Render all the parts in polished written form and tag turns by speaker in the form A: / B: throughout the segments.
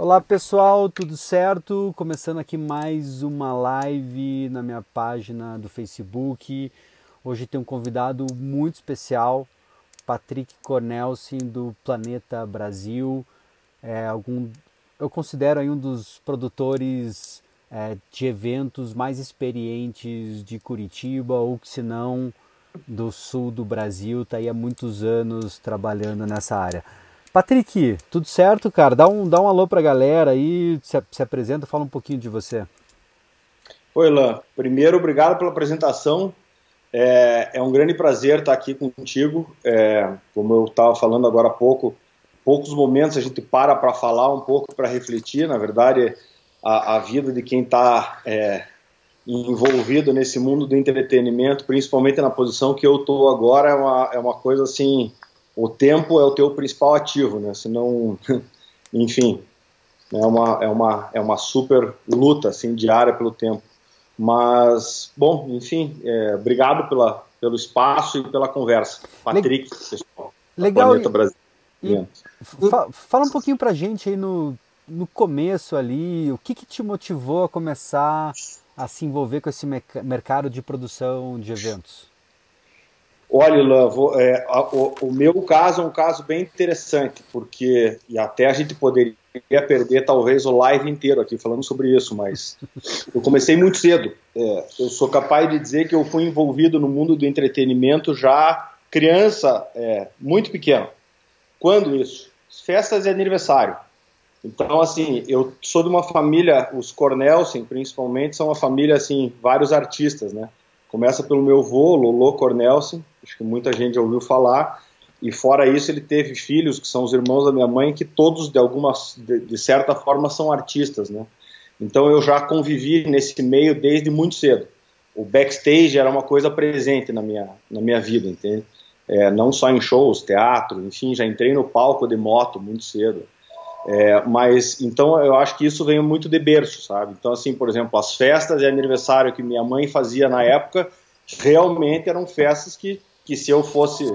A: Olá pessoal, tudo certo? Começando aqui mais uma live na minha página do Facebook. Hoje tem um convidado muito especial, Patrick Cornelsen do Planeta Brasil. É, eu considero aí um dos produtores de eventos mais experientes de Curitiba, ou se não do sul do Brasil, está aí há muitos anos trabalhando nessa área. Patrick, tudo certo, cara? Dá um alô pra galera aí, se apresenta, fala um pouquinho de você.
B: Oi, Lan. Primeiro, obrigado pela apresentação. É um grande prazer estar aqui contigo. Como eu estava falando agora há pouco, poucos momentos a gente para falar um pouco, para refletir. Na verdade, a vida de quem está envolvido nesse mundo do entretenimento, principalmente na posição que eu estou agora, é uma coisa assim: o tempo é o teu principal ativo, né? Senão, enfim, é uma super luta assim, diária pelo tempo. Mas, bom, enfim, obrigado pelo espaço e pela conversa.
A: Le-
B: Patrick, pessoal, da
A: Legal,
B: Planeta Brasil.
A: e fala um pouquinho pra gente aí no começo ali, o que te motivou a começar a se envolver com esse mercado de produção de eventos?
B: Olha, Ilan, o meu caso é um caso bem interessante, porque, e até a gente poderia perder talvez o live inteiro aqui falando sobre isso, mas eu comecei muito cedo. Eu sou capaz de dizer que eu fui envolvido no mundo do entretenimento já criança, muito pequeno. Quando isso? Festas de aniversário. Então, assim, eu sou de uma família, os Cornelsen, principalmente, são uma família, assim, vários artistas, né? Começa pelo meu avô, Lolo Cornelsen, acho que muita gente já ouviu falar, e fora isso ele teve filhos, que são os irmãos da minha mãe, que todos, de certa forma, são artistas, né? Então eu já convivi nesse meio desde muito cedo. O backstage era uma coisa presente na minha vida, entende? Não só em shows, teatro, enfim, já entrei no palco de moto muito cedo. Mas, então, eu acho que isso veio muito de berço, sabe? Então, assim, por exemplo, as festas de aniversário que minha mãe fazia na época, realmente eram festas que se eu fosse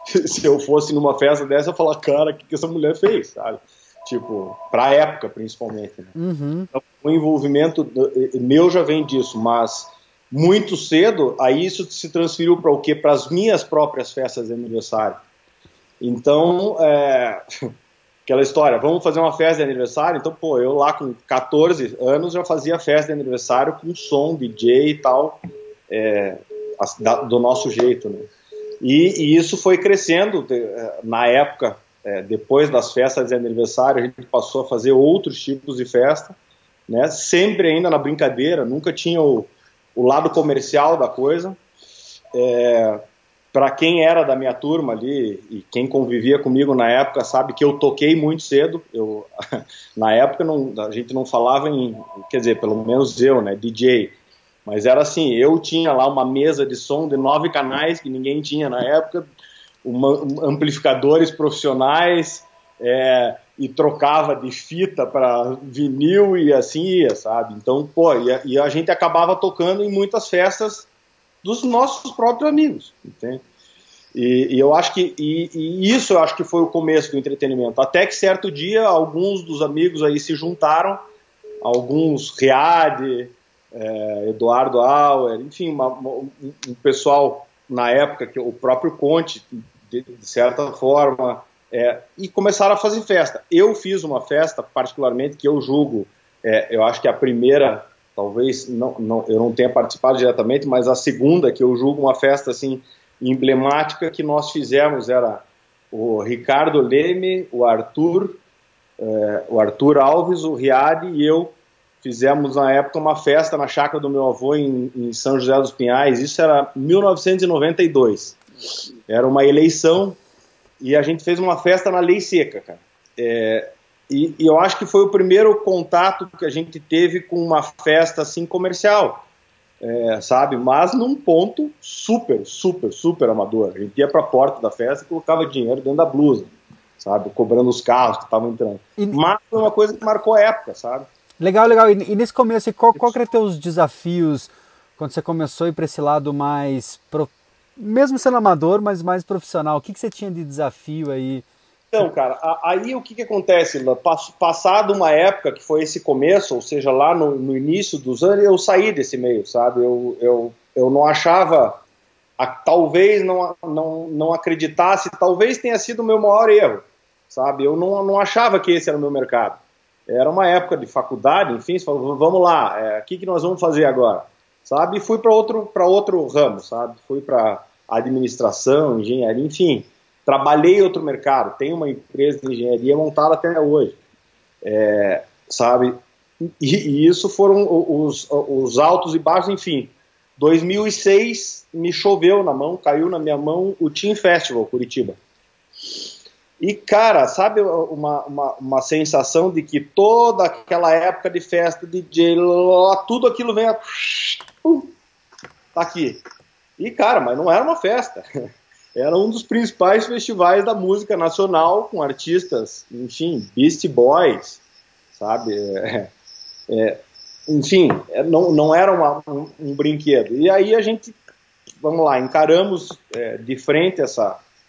B: se eu fosse numa festa dessa, eu falar, cara, o que essa mulher fez, sabe? Tipo, pra época, principalmente, né?
A: Uhum.
B: Então, o envolvimento meu já vem disso, mas muito cedo, aí isso se transferiu para o quê? Para as minhas próprias festas de aniversário. Então, aquela história, vamos fazer uma festa de aniversário? Então, pô, eu lá com 14 anos já fazia festa de aniversário com som, DJ e tal, do nosso jeito, né? E isso foi crescendo. Na época, depois das festas de aniversário, a gente passou a fazer outros tipos de festa, né? Sempre ainda na brincadeira, nunca tinha o lado comercial da coisa. Para quem era da minha turma ali e quem convivia comigo na época sabe que eu toquei muito cedo. Na época a gente não falava quer dizer, pelo menos eu, né, DJ, mas era assim, eu tinha lá uma mesa de som de 9 canais que ninguém tinha na época, amplificadores profissionais, e trocava de fita para vinil e assim ia, sabe? Então, pô, e a gente acabava tocando em muitas festas dos nossos próprios amigos, entende? E eu acho que isso eu acho que foi o começo do entretenimento. Até que certo dia alguns dos amigos aí se juntaram, alguns Riad, Eduardo Auer, enfim, um pessoal na época que o próprio Conte, de certa forma, e começaram a fazer festa. Eu fiz uma festa, particularmente, que eu julgo, eu acho que a primeira, talvez eu não tenha participado diretamente, mas a segunda, que eu julgo uma festa assim emblemática que nós fizemos, era o Ricardo Leme, o Arthur Alves, o Riad e eu fizemos na época uma festa na chácara do meu avô em São José dos Pinhais. Isso era 1992. Era uma eleição e a gente fez uma festa na Lei Seca, cara. E eu acho que foi o primeiro contato que a gente teve com uma festa assim comercial, sabe? Mas num ponto super, super, super amador. A gente ia para a porta da festa e colocava dinheiro dentro da blusa, sabe? Cobrando os carros que estavam entrando.
A: E,
B: Mas foi uma coisa que marcou a época, sabe?
A: legal, legal. E nesse começo, qual que eram teus desafios quando você começou a ir para esse lado mais, mesmo sendo amador, mas mais profissional? O que você tinha de desafio aí
B: Então, cara, aí o que acontece, Lan? Passado uma época que foi esse começo, ou seja, lá no início dos anos, eu saí desse meio, sabe? Eu não achava, talvez não acreditasse, talvez tenha sido o meu maior erro, sabe? Eu não achava que esse era o meu mercado. Era uma época de faculdade, enfim, você falou, vamos lá, o que nós vamos fazer agora? Sabe? E fui para outro ramo, sabe? Fui para administração, engenharia, enfim. Trabalhei em outro mercado, tenho uma empresa de engenharia montada até hoje, sabe? E isso foram os altos e baixos, enfim. 2006 me choveu na mão, caiu na minha mão o Team Festival Curitiba. E, cara, sabe uma sensação de que toda aquela época de festa, DJ, tudo aquilo vem tá aqui. E, cara, mas não era uma festa. Era um dos principais festivais da música nacional, com artistas, enfim, Beastie Boys, sabe? Enfim, não era um brinquedo. E aí a gente, vamos lá, encaramos de frente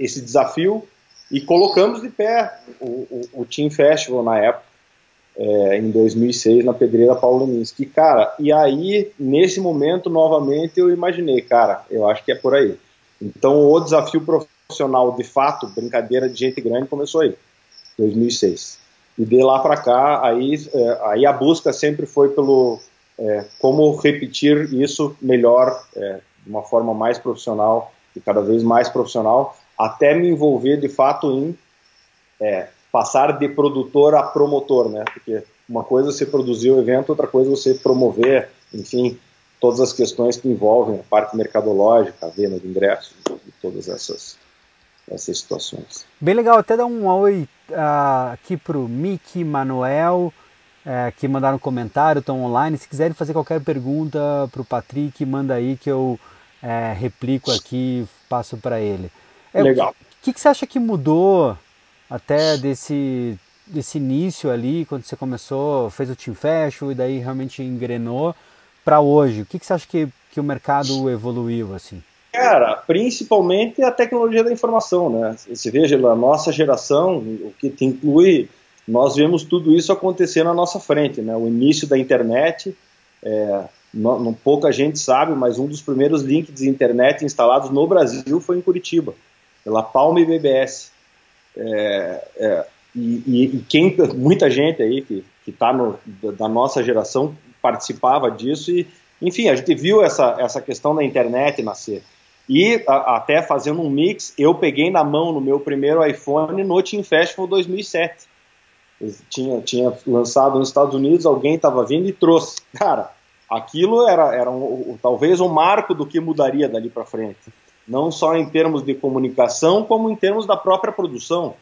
B: esse desafio e colocamos de pé o Team Festival na época, em 2006, na Pedreira Paulo Leminski. Cara, e aí, nesse momento, novamente, eu imaginei, cara, eu acho que é por aí. Então, o desafio profissional, de fato, brincadeira de gente grande, começou aí, 2006. E de lá para cá, aí a busca sempre foi pelo como repetir isso melhor, de uma forma mais profissional e cada vez mais profissional, até me envolver, de fato, em passar de produtor a promotor, né? Porque uma coisa é você produzir o evento, outra coisa é você promover, enfim, todas as questões que envolvem a parte mercadológica, a venda de ingressos e todas essas situações.
A: Bem legal, até dar um oi aqui para o Miki, Manuel, que mandaram um comentário, estão online. Se quiserem fazer qualquer pergunta para o Patrick, manda aí que eu replico aqui, passo para ele.
B: Legal.
A: O que você acha que mudou até desse início ali, quando você começou, fez o Team Festival e daí realmente engrenou, para hoje? O que você acha que o mercado evoluiu assim?
B: Cara, principalmente a tecnologia da informação, né? Você veja, a nossa geração, o que te inclui, nós vemos tudo isso acontecer na nossa frente, né? O início da internet, pouca gente sabe, mas um dos primeiros links de internet instalados no Brasil foi em Curitiba, pela Palm BBS. Muita gente aí que está da nossa geração participava disso e, enfim, a gente viu essa questão da internet nascer. E até fazendo um mix, eu peguei na mão no meu primeiro iPhone no Team Festival 2007. Tinha lançado nos Estados Unidos, alguém estava vindo e trouxe. Cara, aquilo era talvez um marco do que mudaria dali para frente. Não só em termos de comunicação, como em termos da própria produção.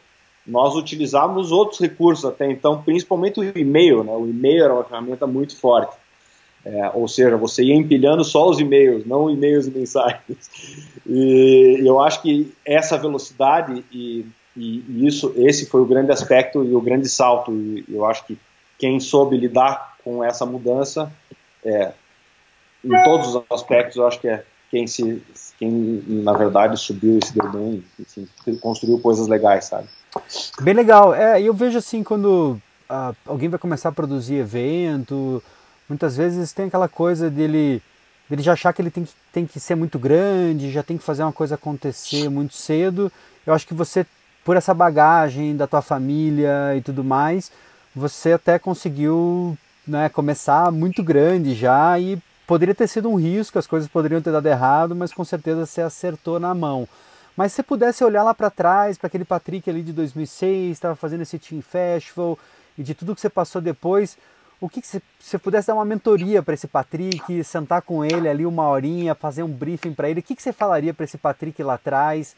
B: Nós utilizávamos outros recursos até então, principalmente o e-mail, né? O e-mail era uma ferramenta muito forte. Ou seja, você ia empilhando só os e-mails, não e-mails e mensagens. E eu acho que essa velocidade e esse foi o grande aspecto e o grande salto. E eu acho que quem soube lidar com essa mudança, em todos os aspectos, eu acho que quem na verdade subiu e se deu bem, enfim, construiu coisas legais, sabe?
A: Bem legal. Eu vejo assim, quando alguém vai começar a produzir evento, muitas vezes tem aquela coisa dele já achar que ele tem que ser muito grande, já tem que fazer uma coisa acontecer muito cedo. Eu acho que você, por essa bagagem da tua família e tudo mais, você até conseguiu, né, começar muito grande já, e poderia ter sido um risco, as coisas poderiam ter dado errado, mas com certeza você acertou na mão. Mas se você pudesse olhar lá para trás, para aquele Patrick ali de 2006, estava fazendo esse Team Festival, e de tudo que você passou depois, o que se você pudesse dar uma mentoria para esse Patrick, sentar com ele ali uma horinha, fazer um briefing para ele, o que você falaria para esse Patrick lá atrás?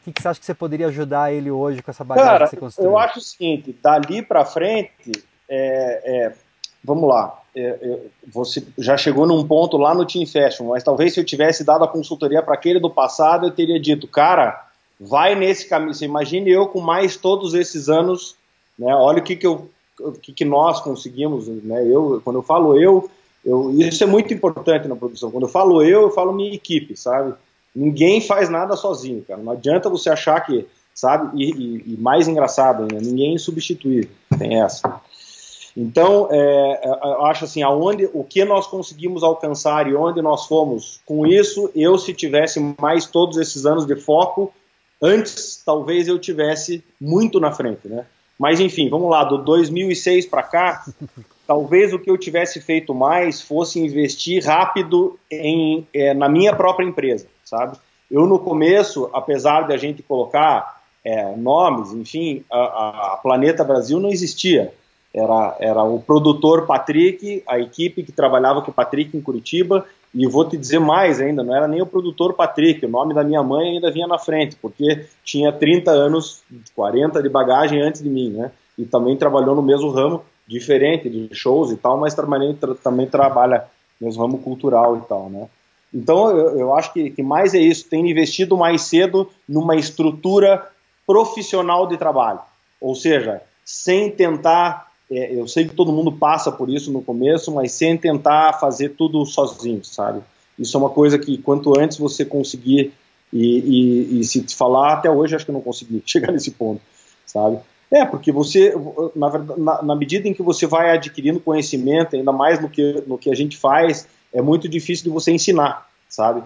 A: O que você acha que você poderia ajudar ele hoje com essa bagagem que você construiu?
B: Eu acho o seguinte, dali para frente, vamos lá, você já chegou num ponto lá no Team Festival, mas talvez se eu tivesse dado a consultoria para aquele do passado, eu teria dito, cara, vai nesse caminho. Você imagine eu com mais todos esses anos, né? Olha o que nós conseguimos, né? Quando eu falo isso é muito importante na produção. Quando eu falo minha equipe, sabe? Ninguém faz nada sozinho, cara. Não adianta você achar que sabe? E mais engraçado ainda, ninguém é insubstituível, tem essa. Então, eu acho assim, o que nós conseguimos alcançar e onde nós fomos com isso, se tivesse mais todos esses anos de foco, antes talvez eu tivesse muito na frente, né? Mas enfim, vamos lá, do 2006 para cá, talvez o que eu tivesse feito mais fosse investir rápido na minha própria empresa, sabe? Eu no começo, apesar de a gente colocar nomes, enfim, a Planeta Brasil não existia. Era o produtor Patrick, a equipe que trabalhava com o Patrick em Curitiba, e vou te dizer mais ainda, não era nem o produtor Patrick, o nome da minha mãe ainda vinha na frente, porque tinha 30 anos, 40 de bagagem antes de mim, né? E também trabalhou no mesmo ramo, diferente de shows e tal, mas também trabalha no mesmo ramo cultural e tal, né? Então eu acho que mais é isso, tem investido mais cedo numa estrutura profissional de trabalho, ou seja, sem tentar... eu sei que todo mundo passa por isso no começo, mas sem tentar fazer tudo sozinho, sabe? Isso é uma coisa que quanto antes você conseguir, e se te falar, até hoje acho que eu não consegui chegar nesse ponto, sabe? Porque você, na medida em que você vai adquirindo conhecimento, ainda mais no que a gente faz, é muito difícil de você ensinar, sabe?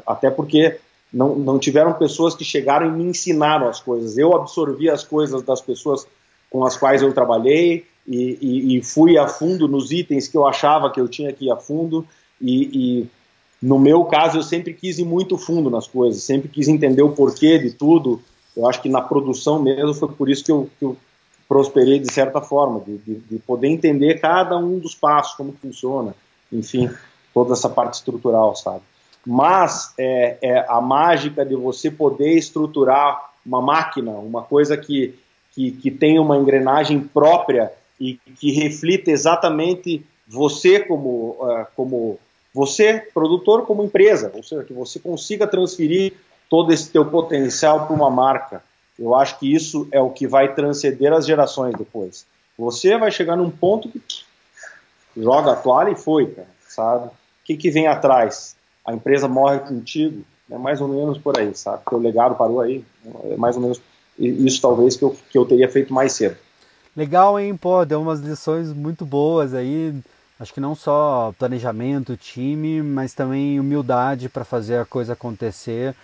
B: Até porque não tiveram pessoas que chegaram e me ensinaram as coisas. Eu absorvi as coisas das pessoas com as quais eu trabalhei e fui a fundo nos itens que eu achava que eu tinha que ir a fundo e no meu caso eu sempre quis ir muito fundo nas coisas, sempre quis entender o porquê de tudo. Eu acho que na produção mesmo foi por isso que eu prosperei de certa forma, de poder entender cada um dos passos, como funciona, enfim, toda essa parte estrutural, sabe? Mas a mágica de você poder estruturar uma máquina, uma coisa que tem uma engrenagem própria e que reflita exatamente você como você, produtor, como empresa, ou seja, que você consiga transferir todo esse teu potencial para uma marca. Eu acho que isso é o que vai transcender as gerações depois. Você vai chegar num ponto que joga a toalha e foi, cara, sabe? O que vem atrás? A empresa morre contigo? É mais ou menos por aí, sabe? Porque o legado parou aí, é mais ou menos isso talvez que eu teria feito mais cedo.
A: Legal, hein? Pô, deu umas lições muito boas aí. Acho que não só planejamento, time, mas também humildade para fazer a coisa acontecer,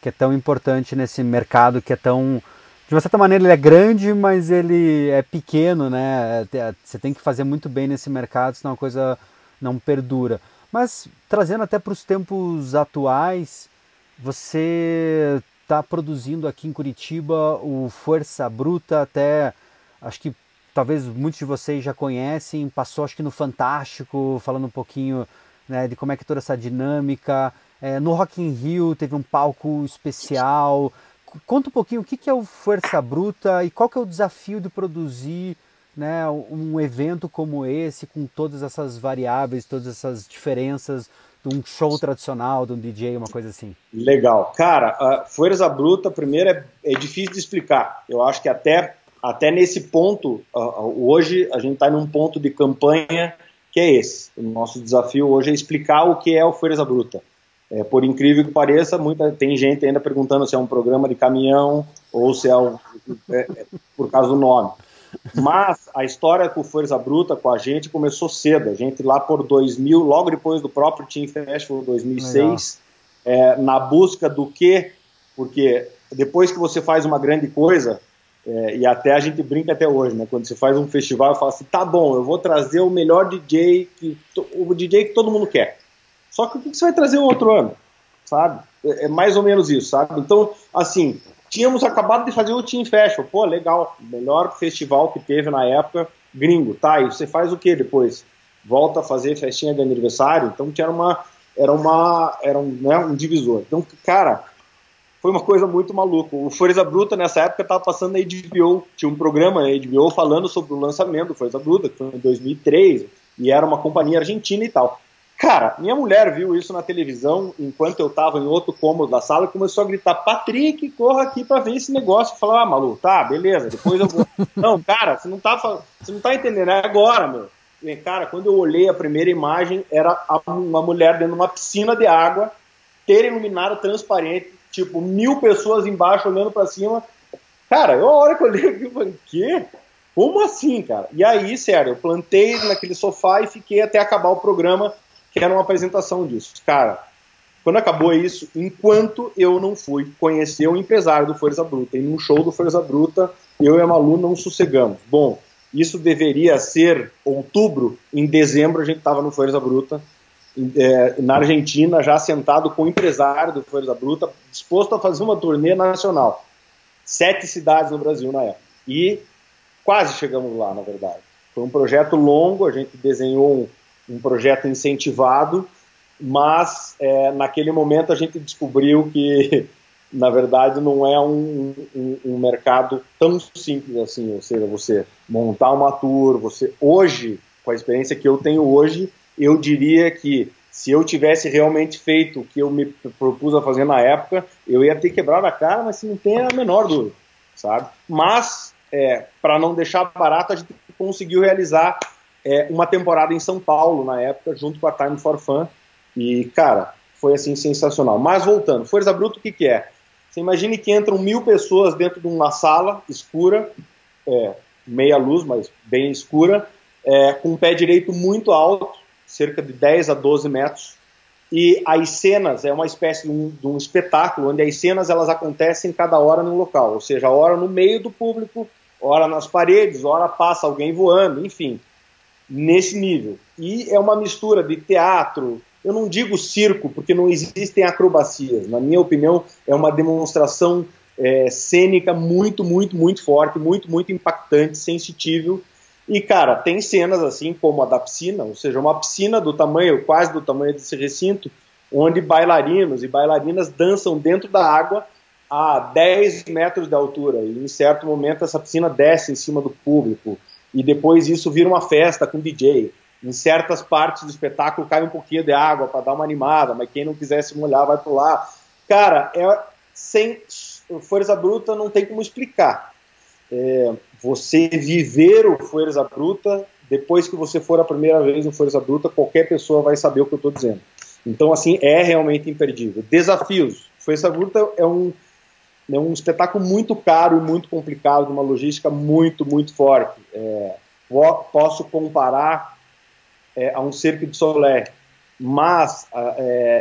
A: que é tão importante nesse mercado que é tão... De uma certa maneira ele é grande, mas ele é pequeno, né? Você tem que fazer muito bem nesse mercado, senão a coisa não perdura. Mas trazendo até para os tempos atuais, você está produzindo aqui em Curitiba o Força Bruta, até acho que talvez muitos de vocês já conhecem, passou acho que no Fantástico, falando um pouquinho, né, de como é que toda essa dinâmica. No Rock in Rio teve um palco especial. Conta um pouquinho o que é o Força Bruta e qual que é o desafio de produzir, né, um evento como esse, com todas essas variáveis, todas essas diferenças de um show tradicional, de um DJ, uma coisa assim.
B: Legal. Cara, a Força Bruta, primeiro, é difícil de explicar. Eu acho que até nesse ponto, hoje a gente está num ponto de campanha que é esse. O nosso desafio hoje é explicar o que é o Força Bruta. Por incrível que pareça, tem gente ainda perguntando se é um programa de caminhão ou se por causa do nome. Mas a história com o Força Bruta, com a gente, começou cedo. A gente lá por 2000, logo depois do próprio Team Festival 2006, na busca do quê? Porque depois que você faz uma grande coisa, e até a gente brinca até hoje, né? Quando você faz um festival, eu falo assim, tá bom, eu vou trazer o melhor DJ, o DJ que todo mundo quer. Só que o que você vai trazer o outro ano, sabe? É mais ou menos isso, sabe? Então, assim, tínhamos acabado de fazer o Team Festival, pô, legal, melhor festival que teve na época, gringo, tá? E você faz o que depois? Volta a fazer festinha de aniversário? Então era um divisor. Então, cara, foi uma coisa muito maluca. O Força Bruta nessa época estava passando na HBO, tinha um programa na HBO falando sobre o lançamento do Força Bruta, que foi em 2003, e era uma companhia argentina e tal. Cara, minha mulher viu isso na televisão enquanto eu tava em outro cômodo da sala e começou a gritar, Patrick, corra aqui pra ver esse negócio. Eu falei, Malu, tá, beleza, depois eu vou. Não, cara, você não tá entendendo, é agora, meu. E, cara, quando eu olhei a primeira imagem, era uma mulher dentro de uma piscina de água, ter iluminado transparente, tipo, 1000 pessoas embaixo olhando pra cima, Cara, a hora que eu olhei aqui, eu falei, quê? Como assim, cara? E aí, sério, eu plantei naquele sofá e fiquei até acabar o programa, que era uma apresentação disso. Cara, quando acabou isso, enquanto eu não fui conhecer o empresário do Força Bruta, e num show do Força Bruta, eu e a Malu não sossegamos. Bom, isso deveria ser outubro, em dezembro a gente estava no Força Bruta, na Argentina, já sentado com o empresário do Força Bruta, disposto a fazer uma turnê nacional. 7 cidades no Brasil na época. E quase chegamos lá, na verdade. Foi um projeto longo, a gente desenhou um projeto incentivado, mas naquele momento a gente descobriu que, na verdade, não é um mercado tão simples assim, ou seja, você montar uma tour, hoje, com a experiência que eu tenho hoje, eu diria que se eu tivesse realmente feito o que eu me propus a fazer na época, eu ia ter quebrado a cara, mas não tem a menor dúvida, sabe? Mas, para não deixar barato, a gente conseguiu realizar uma temporada em São Paulo, na época, junto com a Time for Fun, e, cara, foi, assim, sensacional. Mas, voltando, Força Bruta, o que é? Você imagine que entram 1000 pessoas dentro de uma sala escura, meia luz, mas bem escura, com o pé direito muito alto, cerca de 10 a 12 metros, e as cenas é uma espécie de um espetáculo, onde as cenas elas acontecem cada hora num local, ou seja, hora no meio do público, hora nas paredes, hora passa alguém voando, enfim, nesse nível. E é uma mistura de teatro, eu não digo circo, porque não existem acrobacias, na minha opinião é uma demonstração cênica muito, muito, muito forte, muito, muito impactante, sensitível. E, cara, tem cenas assim como a da piscina, ou seja, uma piscina do tamanho, quase do tamanho desse recinto, onde bailarinos e bailarinas dançam dentro da água a 10 metros de altura. E em certo momento essa piscina desce em cima do público. E depois isso vira uma festa com DJ. Em certas partes do espetáculo cai um pouquinho de água para dar uma animada, mas quem não quiser se molhar vai pular. Cara, sem Força Bruta não tem como explicar. Você viver o Força Bruta, depois que você for a primeira vez no Força Bruta, qualquer pessoa vai saber o que eu estou dizendo. Então, assim, é realmente imperdível. Desafios. Força Bruta é um espetáculo muito caro e muito complicado, de uma logística muito, muito forte. Posso comparar a um Cirque du Soleil, mas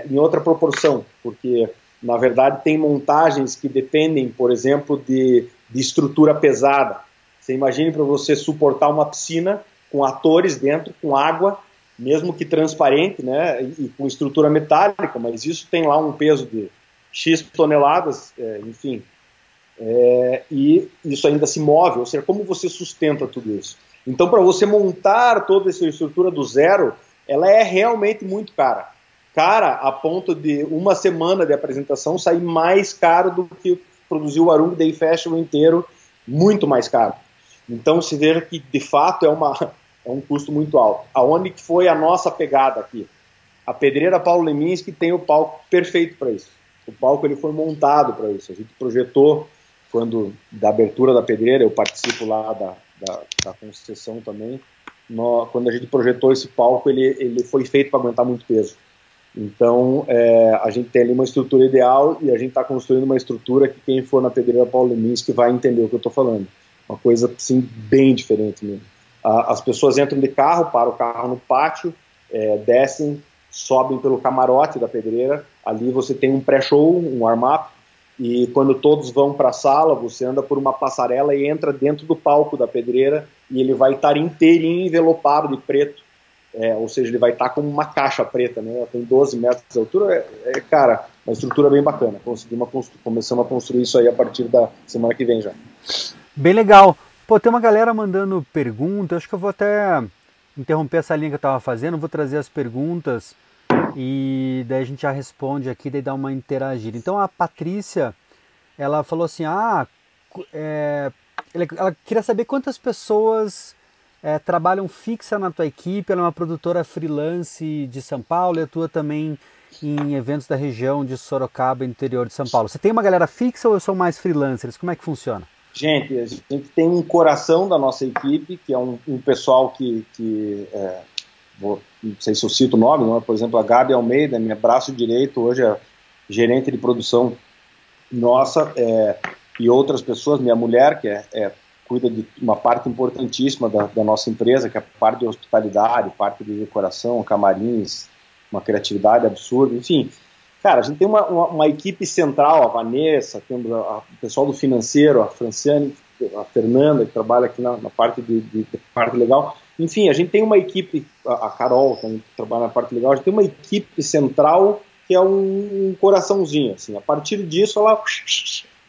B: em outra proporção, porque, na verdade, tem montagens que dependem, por exemplo, de estrutura pesada. Você imagine para você suportar uma piscina com atores dentro, com água, mesmo que transparente, né, e com estrutura metálica, mas isso tem lá um peso de X toneladas, enfim, e isso ainda se move, ou seja, como você sustenta tudo isso? Então, para você montar toda essa estrutura do zero, ela é realmente muito cara. Cara, a ponto de uma semana de apresentação sair mais caro do que produzir o Arung Day Festival inteiro, muito mais caro. Então se vê que de fato é um custo muito alto. Aonde que foi a nossa pegada aqui? A Pedreira Paulo Leminski tem o palco perfeito para isso. O palco ele foi montado para isso. A gente projetou, da abertura da Pedreira, eu participo lá da concessão também, quando a gente projetou esse palco, ele foi feito para aguentar muito peso. Então, a gente tem ali uma estrutura ideal e a gente está construindo uma estrutura que quem for na Pedreira Paulo Leminski vai entender o que eu estou falando. Uma coisa, assim, bem diferente mesmo. As pessoas entram de carro, param o carro no pátio, descem, sobem pelo camarote da Pedreira. Ali você tem um pré-show, um warm-up, e quando todos vão para a sala, você anda por uma passarela e entra dentro do palco da Pedreira e ele vai estar inteirinho envelopado de preto. Ou seja, ele vai estar com uma caixa preta, né? Tem 12 metros de altura, cara, uma estrutura bem bacana. Começamos a construir isso aí a partir da semana que vem já.
A: Bem legal. Pô, tem uma galera mandando perguntas, acho que eu vou até interromper essa linha que eu estava fazendo, vou trazer as perguntas e daí a gente já responde aqui, daí dá uma interagida. Então a Patrícia, ela falou assim, ela queria saber quantas pessoas trabalham fixa na tua equipe. Ela é uma produtora freelance de São Paulo e atua também em eventos da região de Sorocaba, interior de São Paulo. Você tem uma galera fixa ou são mais freelancers? Como é que funciona?
B: Gente, a gente tem um coração da nossa equipe, que é um pessoal não sei se eu cito o nome, não? Por exemplo, a Gabi Almeida, minha braço direito, hoje é gerente de produção nossa. e outras pessoas, minha mulher, que cuida de uma parte importantíssima da nossa empresa, que é a parte de hospitalidade, parte de decoração, camarins, uma criatividade absurda, enfim. Cara, a gente tem uma equipe central, a Vanessa, temos o pessoal do financeiro, a Franciane, a Fernanda, que trabalha aqui na parte de parte legal. Enfim, a gente tem uma equipe, a Carol, que trabalha na parte legal, a gente tem uma equipe central que é um coraçãozinho, assim. A partir disso, ela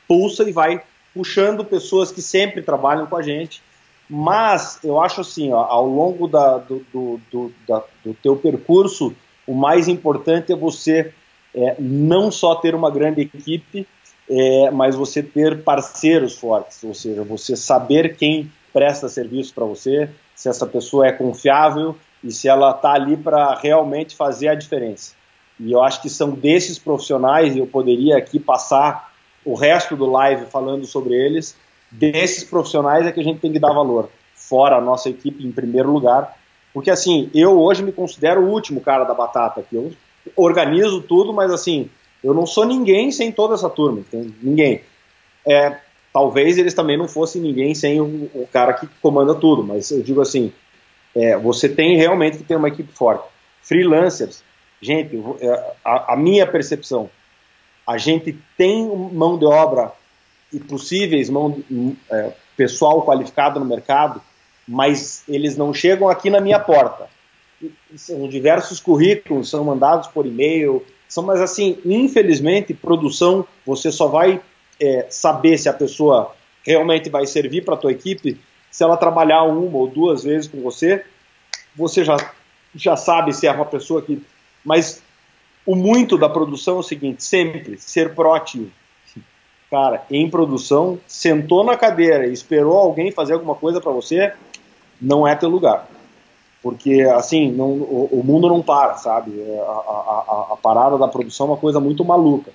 B: pulsa e vai puxando pessoas que sempre trabalham com a gente. Mas eu acho assim, ó, ao longo do teu percurso, o mais importante é você não só ter uma grande equipe, mas você ter parceiros fortes, ou seja, você saber quem presta serviço para você, se essa pessoa é confiável e se ela está ali para realmente fazer a diferença. E eu acho que são desses profissionais, e eu poderia aqui passar o resto do live falando sobre eles, desses profissionais é que a gente tem que dar valor, fora a nossa equipe em primeiro lugar, porque assim, eu hoje me considero o último cara da batata aqui, eu organizo tudo, mas assim, eu não sou ninguém sem toda essa turma, entende? Ninguém. Talvez eles também não fossem ninguém sem o cara que comanda tudo, mas eu digo assim, você tem realmente que ter uma equipe forte. Freelancers, gente, a minha percepção, a gente tem mão de obra e possíveis pessoal qualificado no mercado, mas eles não chegam aqui na minha porta. São diversos currículos, são mandados por e-mail, mas assim, infelizmente, produção, você só vai saber se a pessoa realmente vai servir para a tua equipe se ela trabalhar uma ou duas vezes com você já sabe se é uma pessoa que... Mas o muito da produção é o seguinte, sempre ser proativo. Cara, em produção, sentou na cadeira e esperou alguém fazer alguma coisa para você, não é teu lugar. Porque, assim, o mundo não para, sabe? A parada da produção é uma coisa muito maluca.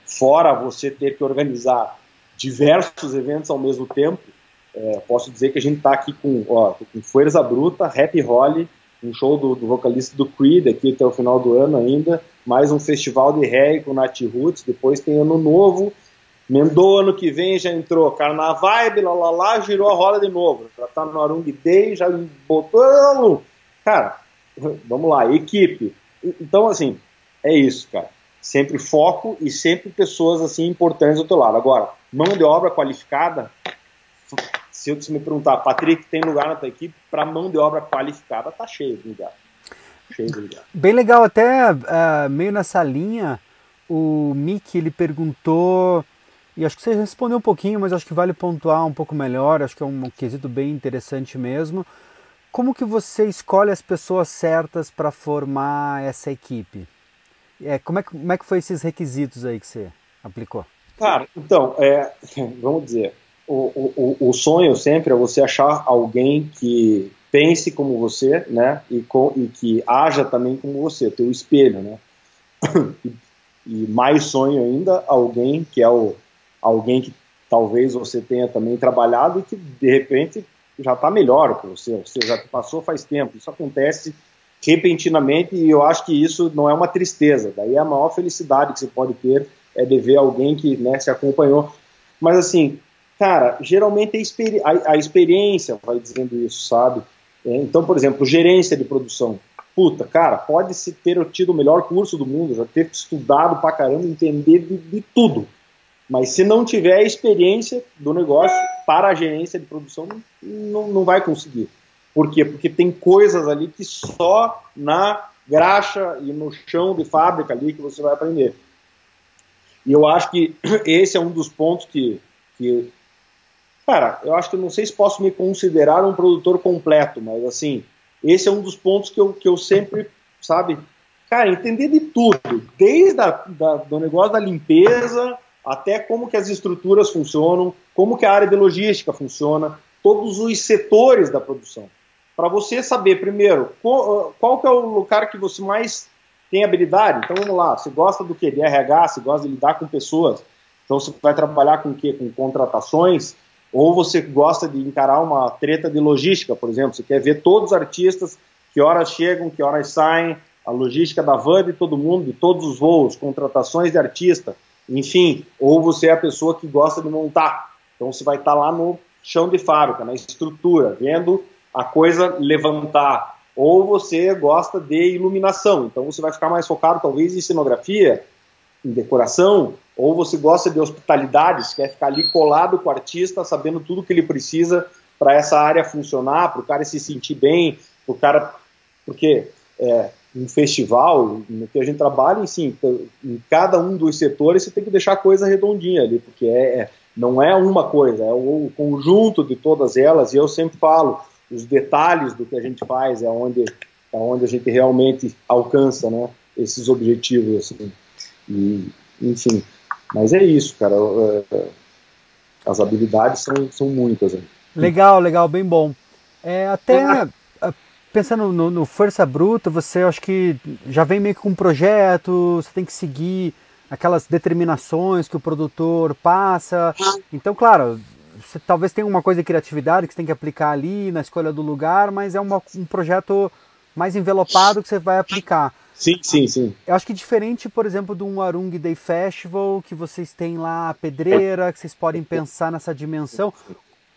B: Fora você ter que organizar diversos eventos ao mesmo tempo, posso dizer que a gente está aqui com Fuerza Bruta, Happy Holly, um show do vocalista do Creed aqui até o final do ano ainda, mais um festival de reggae com Nat Roots, depois tem Ano Novo, Mendô ano que vem já entrou, Carnavibe, girou a roda de novo, já tá no Arung Day, já botou, cara, vamos lá, equipe. Então, assim, é isso, cara, sempre foco e sempre pessoas, assim, importantes do teu lado. Agora, mão de obra qualificada, se eu me perguntar, Patrick, tem lugar na tua equipe? Para mão de obra qualificada, tá cheio de lugar. Cheio de lugar.
A: Bem legal, até meio nessa linha, o Mick, ele perguntou, e acho que você respondeu um pouquinho, mas acho que vale pontuar um pouco melhor, acho que é um quesito bem interessante mesmo. Como que você escolhe as pessoas certas para formar essa equipe? Como é que foi esses requisitos aí que você aplicou?
B: Cara, então, vamos dizer, o sonho sempre é você achar alguém que pense como você, né, e que haja também como você, teu espelho, né, e mais sonho ainda, alguém que alguém que talvez você tenha também trabalhado e que de repente já está melhor que você já passou faz tempo. Isso acontece repentinamente e eu acho que isso não é uma tristeza, daí a maior felicidade que você pode ter é de ver alguém que, né, se acompanhou. Mas assim, cara, geralmente a experiência vai dizendo isso, sabe? Então, por exemplo, gerência de produção. Puta, cara, pode-se ter tido o melhor curso do mundo, já ter estudado pra caramba, entender de tudo. Mas se não tiver a experiência do negócio para a gerência de produção, não vai conseguir. Por quê? Porque tem coisas ali que só na graxa e no chão de fábrica ali que você vai aprender. E eu acho que esse é um dos pontos que cara, eu acho que eu não sei se posso me considerar um produtor completo, mas assim, esse é um dos pontos que eu sempre, sabe, cara, entender de tudo, desde do negócio da limpeza até como que as estruturas funcionam, como que a área de logística funciona, todos os setores da produção. Para você saber, primeiro, qual que é o lugar que você mais tem habilidade. Então vamos lá, você gosta do quê? De RH, você gosta de lidar com pessoas, então você vai trabalhar com o quê? Com contratações, ou você gosta de encarar uma treta de logística, por exemplo, você quer ver todos os artistas, que horas chegam, que horas saem, a logística da van de todo mundo, de todos os voos, contratações de artista. enfim, ou você é a pessoa que gosta de montar, então você vai estar lá no chão de fábrica, na estrutura, vendo a coisa levantar, ou você gosta de iluminação, então você vai ficar mais focado talvez em cenografia, em decoração, ou você gosta de hospitalidade, você quer ficar ali colado com o artista, sabendo tudo que ele precisa para essa área funcionar, para o cara se sentir bem, pro cara, porque um festival, no que a gente trabalha, sim, em cada um dos setores você tem que deixar a coisa redondinha ali, porque não é uma coisa, é o conjunto de todas elas, e eu sempre falo, os detalhes do que a gente faz é onde a gente realmente alcança, né, esses objetivos, assim. E, enfim, mas é isso, cara, as habilidades são muitas. Né?
A: Legal, bem bom. Até pensando no Força Bruta, você acho que já vem meio que com um projeto, você tem que seguir aquelas determinações que o produtor passa. Então, claro, você talvez tenha uma coisa de criatividade que você tem que aplicar ali na escolha do lugar, mas é um projeto mais envelopado que você vai aplicar.
B: Sim.
A: Eu acho que diferente, por exemplo, do Warung Day Festival, que vocês têm lá a pedreira, que vocês podem pensar nessa dimensão.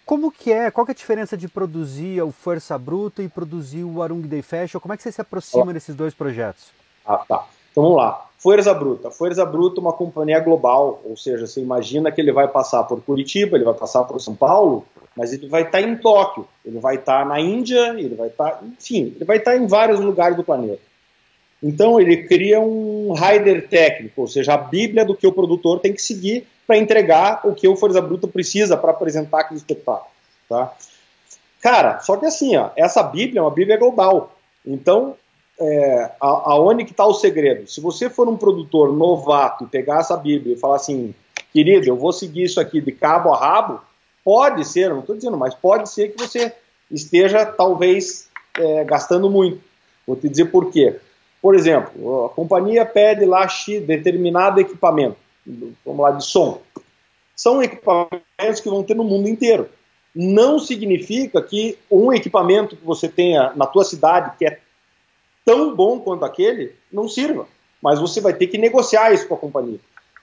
A: Como que é? Qual que é a diferença de produzir o Força Bruta e produzir o Warung Day Festival? Como é que você se aproxima desses dois projetos?
B: Tá. Então vamos lá. Força Bruta é uma companhia global, ou seja, você imagina que ele vai passar por Curitiba, ele vai passar por São Paulo, mas ele vai estar em Tóquio, ele vai estar na Índia, ele vai estar em vários lugares do planeta. Então ele cria um rider técnico, ou seja, a bíblia do que o produtor tem que seguir para entregar o que o Força Bruta precisa para apresentar aquele espetáculo. Tá? Cara, só que assim, essa bíblia é uma bíblia global. Então, aonde que está o segredo? Se você for um produtor novato e pegar essa bíblia e falar assim, querido, eu vou seguir isso aqui de cabo a rabo, pode ser, eu não estou dizendo, mas pode ser que você esteja talvez gastando muito. Vou te dizer por quê. Por exemplo, a companhia pede lá determinado equipamento, vamos lá, de som. São equipamentos que vão ter no mundo inteiro. Não significa que um equipamento que você tenha na tua cidade, que é tão bom quanto aquele, não sirva. Mas você vai ter que negociar isso com a companhia.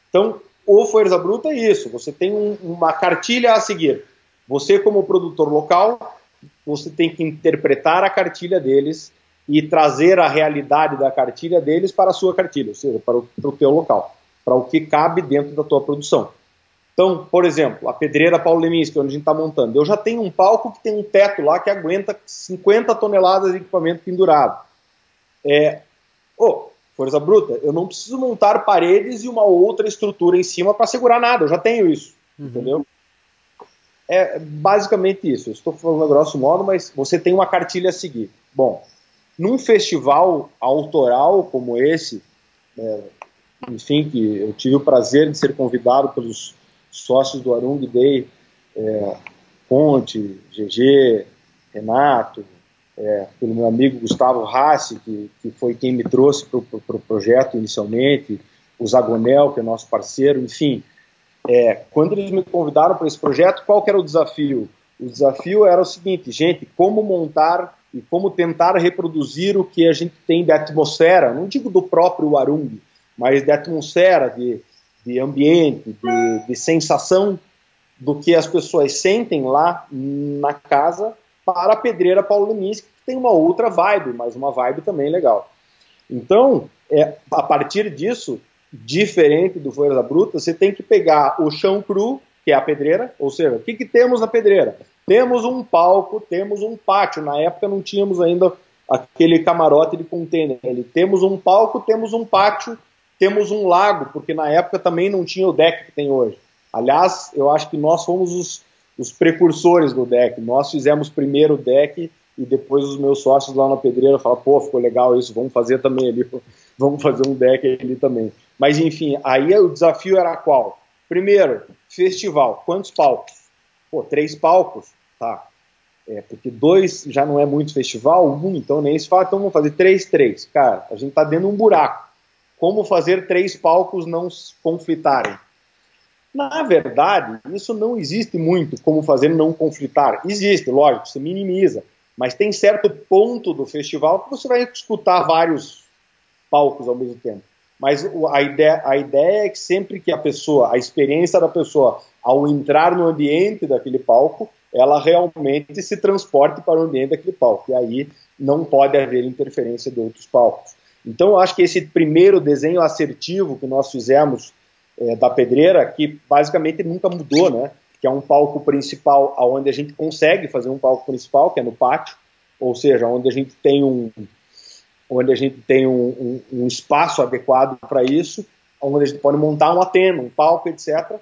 B: Então, o Força Bruta é isso. Você tem uma cartilha a seguir. Você, como produtor local, você tem que interpretar a cartilha deles e trazer a realidade da cartilha deles para a sua cartilha, ou seja, para o teu local, para o que cabe dentro da tua produção. Então, por exemplo, a pedreira Paulo Leminski, onde a gente está montando, eu já tenho um palco que tem um teto lá que aguenta 50 toneladas de equipamento pendurado. Força Bruta, eu não preciso montar paredes e uma outra estrutura em cima para segurar nada, eu já tenho isso, entendeu? É basicamente isso, eu estou falando a grosso modo, mas você tem uma cartilha a seguir. Bom, num festival autoral como esse, enfim, que eu tive o prazer de ser convidado pelos sócios do Warung Day, Ponte, GG, Renato, pelo meu amigo Gustavo Rassi, que foi quem me trouxe para o projeto inicialmente, o Zagonel, que é nosso parceiro, enfim. Quando eles me convidaram para esse projeto, qual que era o desafio? O desafio era o seguinte, gente, como montar e como tentar reproduzir o que a gente tem de atmosfera, não digo do próprio Warung, mas de atmosfera, de ambiente, de sensação do que as pessoas sentem lá na casa para a pedreira Paulo Leminski, que tem uma outra vibe, mas uma vibe também legal. Então, a partir disso, diferente do Força Bruta, você tem que pegar o chão cru, que é a pedreira, ou seja, o que temos na pedreira? Temos um palco, temos um pátio. Na época não tínhamos ainda aquele camarote de container. Temos um palco, temos um pátio, temos um lago, porque na época também não tinha o deck que tem hoje. Aliás, eu acho que nós fomos os precursores do deck. Nós fizemos primeiro o deck e depois os meus sócios lá na pedreira falaram, pô, ficou legal isso, vamos fazer também ali, vamos fazer um deck ali também. Mas enfim, aí o desafio era qual? Primeiro, festival. Quantos palcos? 3 palcos. Tá, porque 2 já não é muito festival, 1, então nem se fala, então vamos fazer 3. Cara, a gente tá dentro de um buraco. Como fazer 3 palcos não conflitarem? Na verdade, isso não existe muito, como fazer não conflitar. Existe, lógico, você minimiza, mas tem certo ponto do festival que você vai escutar vários palcos ao mesmo tempo. Mas a ideia é que sempre que a experiência da pessoa ao entrar no ambiente daquele palco, ela realmente se transporte para o ambiente daquele palco. E aí não pode haver interferência de outros palcos. Então eu acho que esse primeiro desenho assertivo que nós fizemos da pedreira, que basicamente nunca mudou, né? Que é um palco principal onde a gente consegue fazer um palco principal, que é no pátio, ou seja, onde a gente tem um espaço adequado para isso, onde a gente pode montar uma tenda, um palco, etc.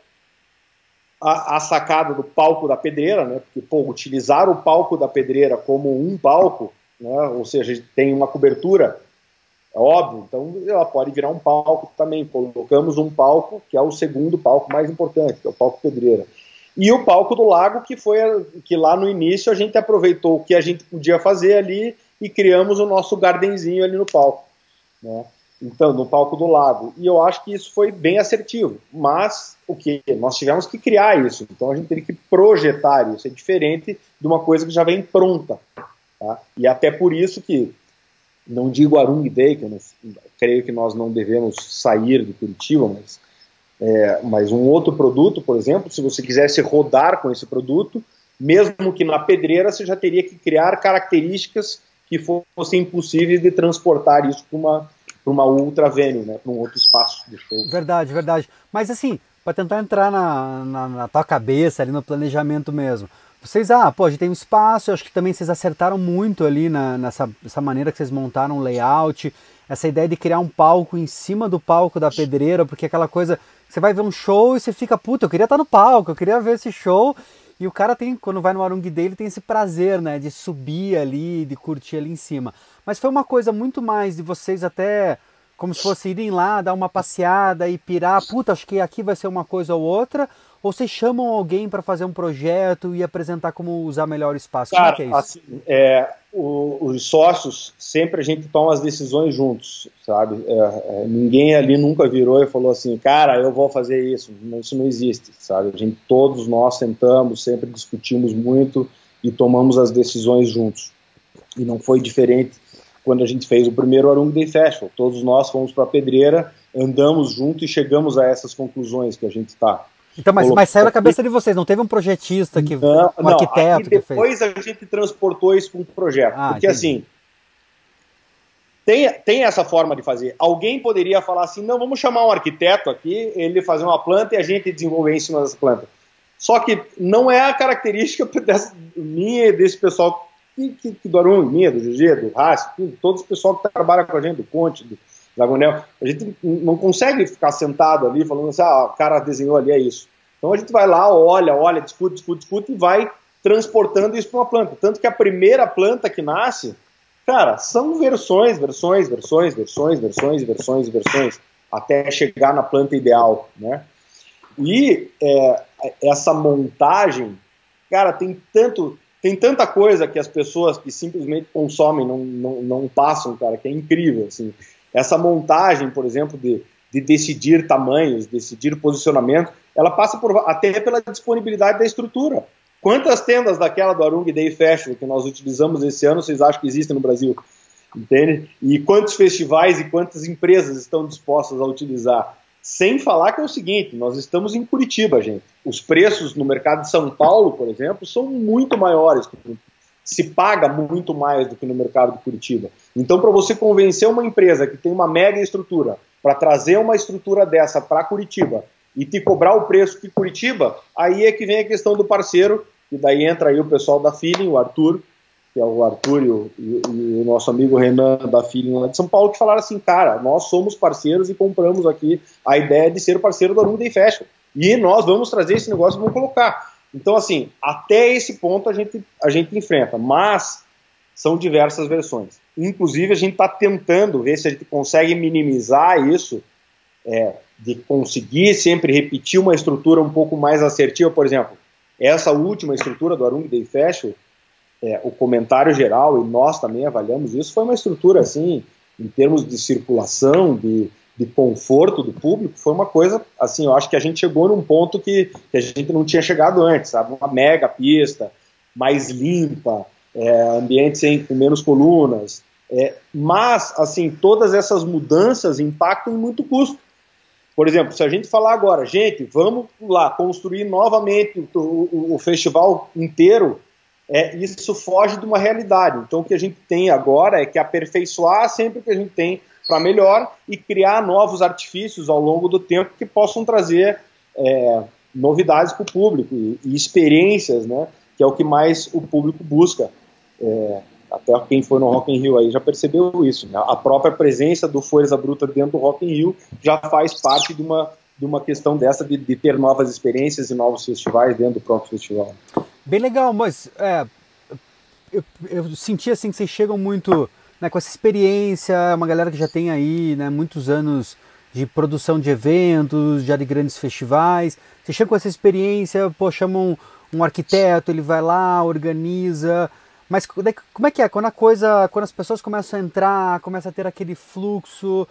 B: A sacada do palco da pedreira, né? Porque, utilizar o palco da pedreira como um palco, né? Ou seja, a gente tem uma cobertura, é óbvio, então ela pode virar um palco também. Colocamos um palco, que é o segundo palco mais importante, que é o palco pedreira. E o palco do lago, que lá no início a gente aproveitou o que a gente podia fazer ali e criamos o nosso gardenzinho ali no palco, né? Então, no palco do lago. E eu acho que isso foi bem assertivo. Mas nós tivemos que criar isso. Então a gente teve que projetar isso. É diferente de uma coisa que já vem pronta. Tá? E até por isso que, não digo Arung Day, que eu creio que nós não devemos sair de Curitiba, mas um outro produto, por exemplo, se você quisesse rodar com esse produto, mesmo que na pedreira, você já teria que criar características que fossem impossíveis de transportar isso para uma ultra venue, né, para um outro espaço de show.
A: Verdade, verdade. Mas assim, para tentar entrar na tua cabeça, ali no planejamento mesmo, vocês, a gente tem um espaço, eu acho que também vocês acertaram muito ali nessa maneira que vocês montaram o layout, essa ideia de criar um palco em cima do palco da pedreira, porque aquela coisa, você vai ver um show e você fica, eu queria estar no palco, eu queria ver esse show, e o cara quando vai no Arung Day, ele tem esse prazer, né, de subir ali, de curtir ali em cima. Mas foi uma coisa muito mais de vocês até, como se fosse irem lá, dar uma passeada e pirar, acho que aqui vai ser uma coisa ou outra, ou vocês chamam alguém para fazer um projeto e apresentar como usar melhor o espaço?
B: Cara,
A: como é que é isso?
B: Assim, os sócios, sempre a gente toma as decisões juntos, sabe? Ninguém ali nunca virou e falou assim, cara, eu vou fazer isso. Isso não existe, sabe? Todos nós sentamos, sempre discutimos muito e tomamos as decisões juntos. E não foi diferente quando a gente fez o primeiro Arung Day Festival. Todos nós fomos para a pedreira, andamos junto e chegamos a essas conclusões que a gente está.
A: Então, mas saiu da cabeça de vocês, não teve um projetista, um arquiteto que fez?
B: Depois a gente transportou isso para um projeto, porque entendi. Assim, tem essa forma de fazer. Alguém poderia falar assim, não, vamos chamar um arquiteto aqui, ele fazer uma planta e a gente desenvolver em cima dessa planta. Só que não é a característica minha e desse pessoal do Arung, minha, do GG, do Rassi, todos os pessoal que trabalha com a gente, do Conte, do Zagonel, a gente não consegue ficar sentado ali falando assim, o cara desenhou ali, é isso. Então a gente vai lá, olha, discute e vai transportando isso para uma planta. Tanto que a primeira planta que nasce, cara, são versões, até chegar na planta ideal, né? E essa montagem, cara, tem tanta coisa que as pessoas que simplesmente consomem não passam, cara, que é incrível, assim. Essa montagem, por exemplo, de decidir tamanhos, decidir posicionamento, ela passa até pela disponibilidade da estrutura. Quantas tendas daquela do Arung Day Festival que nós utilizamos esse ano, vocês acham que existem no Brasil? Entende? E quantos festivais e quantas empresas estão dispostas a utilizar? Sem falar que é o seguinte, nós estamos em Curitiba, gente. Os preços no mercado de São Paulo, por exemplo, são muito maiores. Se paga muito mais do que no mercado de Curitiba. Então, para você convencer uma empresa que tem uma mega estrutura para trazer uma estrutura dessa para Curitiba e te cobrar o preço de Curitiba, aí é que vem a questão do parceiro, e daí entra aí o pessoal da Feeling, o Arthur, que é o Arthur e o nosso amigo Renan da Feeling lá de São Paulo, que falaram assim, cara, nós somos parceiros e compramos aqui a ideia de ser parceiro do Arung Day Festival. E nós vamos trazer esse negócio e vamos colocar. Então, assim, até esse ponto a gente enfrenta, mas são diversas versões. Inclusive, a gente está tentando ver se a gente consegue minimizar isso, de conseguir sempre repetir uma estrutura um pouco mais assertiva. Por exemplo, essa última estrutura do Arung Day Festival, o comentário geral, e nós também avaliamos isso, foi uma estrutura, assim, em termos de circulação, de conforto do público, foi uma coisa, assim, eu acho que a gente chegou num ponto que a gente não tinha chegado antes, sabe? Uma mega pista, mais limpa, ambiente com menos colunas, Mas, assim, todas essas mudanças impactam em muito custo. Por exemplo, se a gente falar agora, gente, vamos lá construir novamente o festival inteiro, isso foge de uma realidade. Então, o que a gente tem agora é que aperfeiçoar sempre o que a gente tem para melhor e criar novos artifícios ao longo do tempo que possam trazer novidades para o público e experiências, né, que é o que mais o público busca. Até quem foi no Rock in Rio aí já percebeu isso, né? A própria presença do Força Bruta dentro do Rock in Rio já faz parte de uma questão dessa de ter novas experiências e novos festivais dentro do próprio festival.
A: Bem legal, mas eu senti assim que vocês chegam muito, né, com essa experiência, uma galera que já tem aí, né, muitos anos de produção de eventos, já de grandes festivais. Vocês chegam com essa experiência, chamam um arquiteto, ele vai lá, organiza. Mas como é que é? Quando as pessoas começam a entrar, começa a ter aquele fluxo,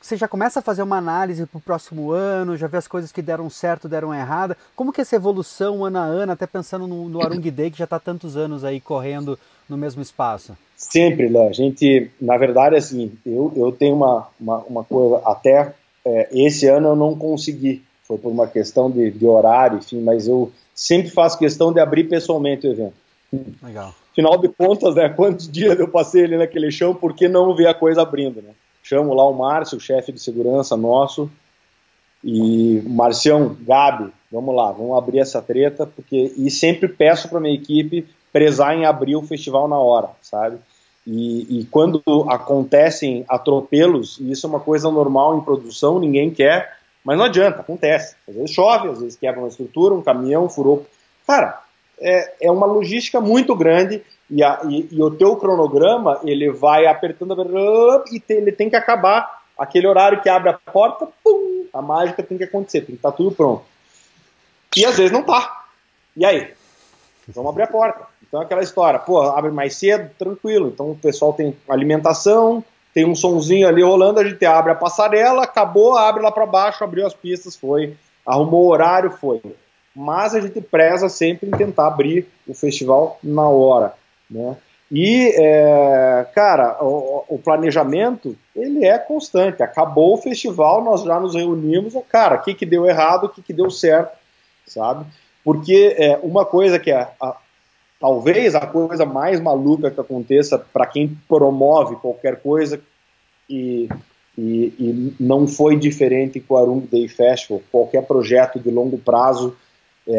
A: você já começa a fazer uma análise para o próximo ano, já vê as coisas que deram certo, deram errado. Como que é essa evolução ano a ano, até pensando no Arung Day, que já está há tantos anos aí correndo no mesmo espaço?
B: Sempre, Léo. A gente, na verdade, assim, eu tenho uma coisa, até esse ano eu não consegui, foi por uma questão de horário, enfim, mas eu sempre faço questão de abrir pessoalmente o evento.
A: Legal.
B: Afinal de contas, né, quantos dias eu passei ali naquele chão, por que não ver a coisa abrindo, né? Chamo lá o Márcio, o chefe de segurança nosso, e Marcião, Gabi, vamos lá, vamos abrir essa treta, e sempre peço para minha equipe prezar em abrir o festival na hora, sabe? E quando acontecem atropelos, e isso é uma coisa normal em produção, ninguém quer, mas não adianta, acontece. Às vezes chove, às vezes quebra uma estrutura, um caminhão furou. Cara, é uma logística muito grande e o teu cronograma ele vai apertando e ele tem que acabar aquele horário que abre a porta, pum, a mágica tem que acontecer, tem que estar tudo pronto. E às vezes não tá. E aí? Vamos abrir a porta. Então aquela história, abre mais cedo, tranquilo. Então o pessoal tem alimentação, tem um sonzinho ali rolando, a gente abre a passarela, acabou, abre lá para baixo, abriu as pistas, foi, arrumou o horário, foi. Mas a gente preza sempre em tentar abrir o festival na hora, né? E, cara, o planejamento, ele é constante. Acabou o festival, nós já nos reunimos, cara, o que deu errado, o que deu certo, sabe? Porque uma coisa que talvez a coisa mais maluca que aconteça para quem promove qualquer coisa, e não foi diferente com o Arung Day Festival, qualquer projeto de longo prazo,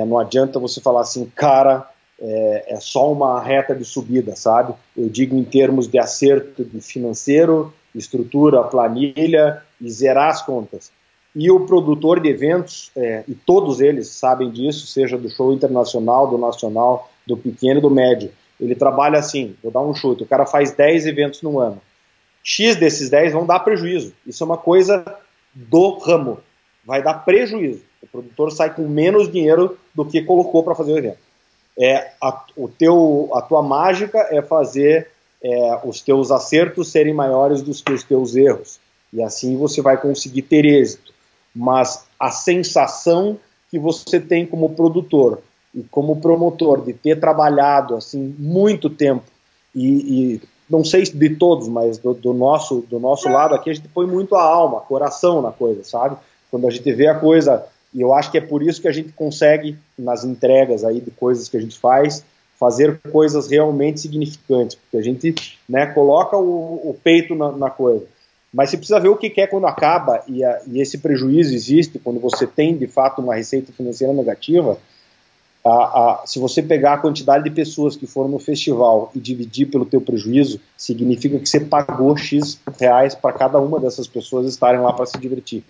B: não adianta você falar assim, cara, é só uma reta de subida, sabe? Eu digo em termos de acerto de financeiro, estrutura, planilha e zerar as contas. E o produtor de eventos, e todos eles sabem disso, seja do show internacional, do nacional, do pequeno e do médio, ele trabalha assim, vou dar um chute, o cara faz 10 eventos no ano. X desses 10 vão dar prejuízo. Isso é uma coisa do ramo. Vai dar prejuízo. O produtor sai com menos dinheiro do que colocou para fazer o evento. A tua mágica é fazer os teus acertos serem maiores do que os teus erros. E assim você vai conseguir ter êxito. Mas a sensação que você tem como produtor e como promotor de ter trabalhado assim muito tempo e não sei de todos, mas do nosso lado aqui a gente põe muito a alma, coração na coisa, sabe? Quando a gente vê a coisa, e eu acho que é por isso que a gente consegue, nas entregas aí de coisas que a gente faz, fazer coisas realmente significantes, porque a gente, né, coloca o peito na coisa. Mas você precisa ver o que é quando acaba, e esse prejuízo existe, quando você tem, de fato, uma receita financeira negativa. Se você pegar a quantidade de pessoas que foram no festival e dividir pelo teu prejuízo, significa que você pagou X reais para cada uma dessas pessoas estarem lá para se divertir.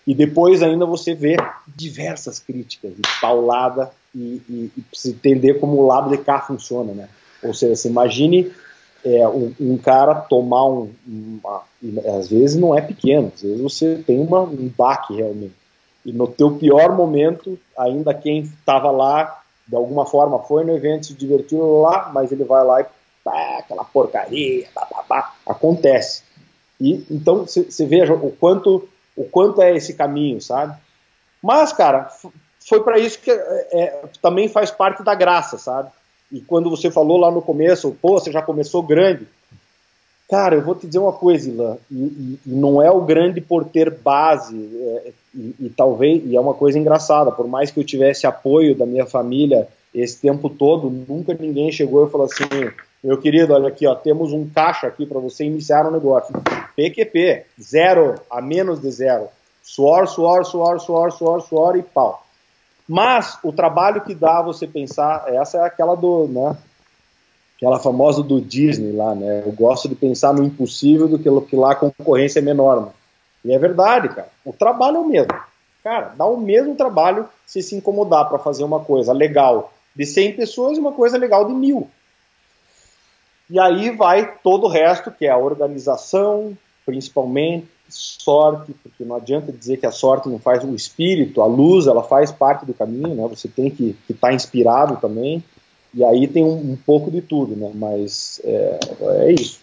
B: E depois ainda você vê diversas críticas, e paulada, e precisa entender como o lado de cá funciona, né? Ou seja, você imagine um cara tomar às vezes não é pequeno, às vezes você tem um baque realmente. E no teu pior momento, ainda quem estava lá, de alguma forma foi no evento, se divertiu lá, mas ele vai lá e aquela porcaria, acontece. E então você veja o quanto é esse caminho, sabe? Mas, cara, foi para isso que também faz parte da graça, sabe? E quando você falou lá no começo, você já começou grande, Cara, eu vou te dizer uma coisa, Ilan, e não é o grande por ter base, talvez, e é uma coisa engraçada, por mais que eu tivesse apoio da minha família esse tempo todo, nunca ninguém chegou e falou assim, meu querido, olha aqui, ó, temos um caixa aqui para você iniciar um negócio. PQP, zero, a menos de zero. Suor, suor, suor, suor, suor, suor e pau. Mas o trabalho que dá você pensar, essa é aquela né? Aquela famosa do Disney lá, né? Eu gosto de pensar no impossível do que lá a concorrência é menor, né? E é verdade, cara. O trabalho é o mesmo. Cara, dá o mesmo trabalho se incomodar para fazer uma coisa legal de 100 pessoas e uma coisa legal de 1000. E aí vai todo o resto, que é a organização, principalmente, sorte, porque não adianta dizer que a sorte não faz o espírito, a luz, ela faz parte do caminho, né? Você tem que estar inspirado também. E aí tem um pouco de tudo, né? Mas é isso.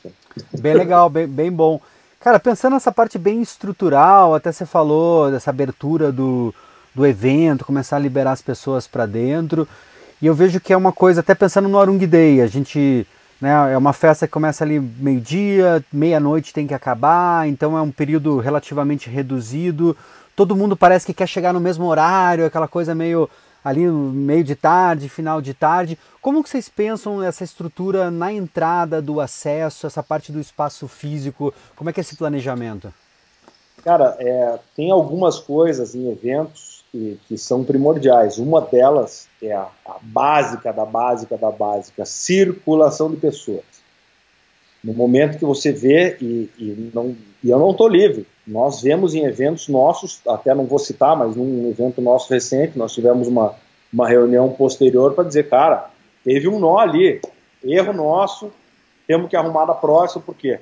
A: Bem legal, bem bom. Cara, pensando nessa parte bem estrutural, até você falou dessa abertura do evento, começar a liberar as pessoas para dentro. E eu vejo que é uma coisa, até pensando no Arung Day, a gente, né, é uma festa que começa ali meio-dia, meia-noite tem que acabar, então é um período relativamente reduzido. Todo mundo parece que quer chegar no mesmo horário, aquela coisa meio ali no meio de tarde, final de tarde. Como que vocês pensam essa estrutura na entrada do acesso, essa parte do espaço físico? Como é que é esse planejamento?
B: Cara, tem algumas coisas em eventos que são primordiais. Uma delas é a básica da básica da básica, circulação de pessoas. No momento que você vê, e eu não estou livre, nós vemos em eventos nossos, até não vou citar, mas num evento nosso recente, nós tivemos uma reunião posterior para dizer, cara, teve um nó ali, erro nosso, temos que arrumar da próxima, por quê?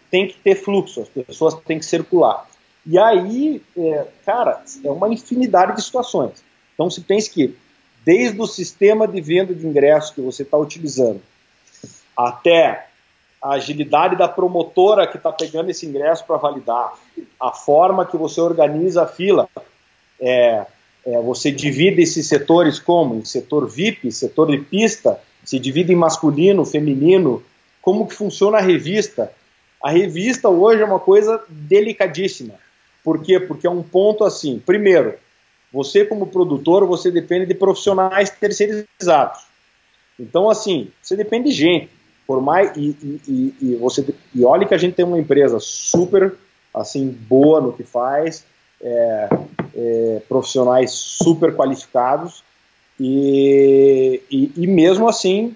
B: Tem que ter fluxo, as pessoas têm que circular. E aí, cara, é uma infinidade de situações. Então, se pensa que, desde o sistema de venda de ingressos que você está utilizando, até a agilidade da promotora que está pegando esse ingresso para validar, a forma que você organiza a fila, você divide esses setores como? Em setor VIP, setor de pista, se divide em masculino, feminino, como que funciona a revista. A revista hoje é uma coisa delicadíssima. Por quê? Porque é um ponto assim, primeiro, você como produtor, você depende de profissionais terceirizados. Então, assim, você depende de gente. Por mais, e olha que a gente tem uma empresa super assim, boa no que faz, profissionais super qualificados, e mesmo assim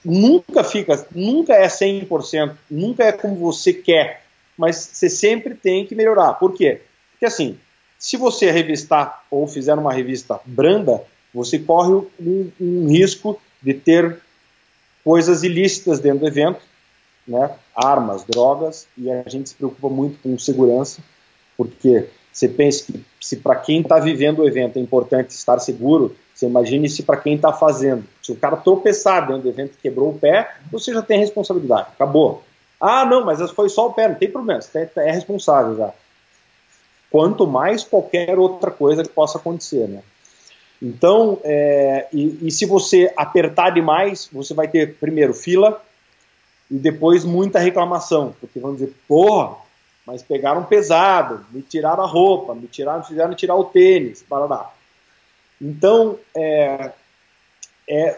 B: nunca é 100%, nunca é como você quer, mas você sempre tem que melhorar. Por quê? Porque assim, se você revistar ou fizer uma revista branda, você corre um risco de ter coisas ilícitas dentro do evento, né? Armas, drogas, e a gente se preocupa muito com segurança, porque você pensa que se para quem está vivendo o evento é importante estar seguro, você imagine se para quem está fazendo. Se o cara tropeçar dentro do evento e quebrou o pé, você já tem responsabilidade, acabou. Ah, não, mas foi só o pé, não tem problema, você é responsável já. Quanto mais qualquer outra coisa que possa acontecer, né? Então, e se você apertar demais, você vai ter primeiro fila e depois muita reclamação, porque vão dizer, porra, mas pegaram pesado, me tiraram a roupa, fizeram tirar o tênis, parará. Então,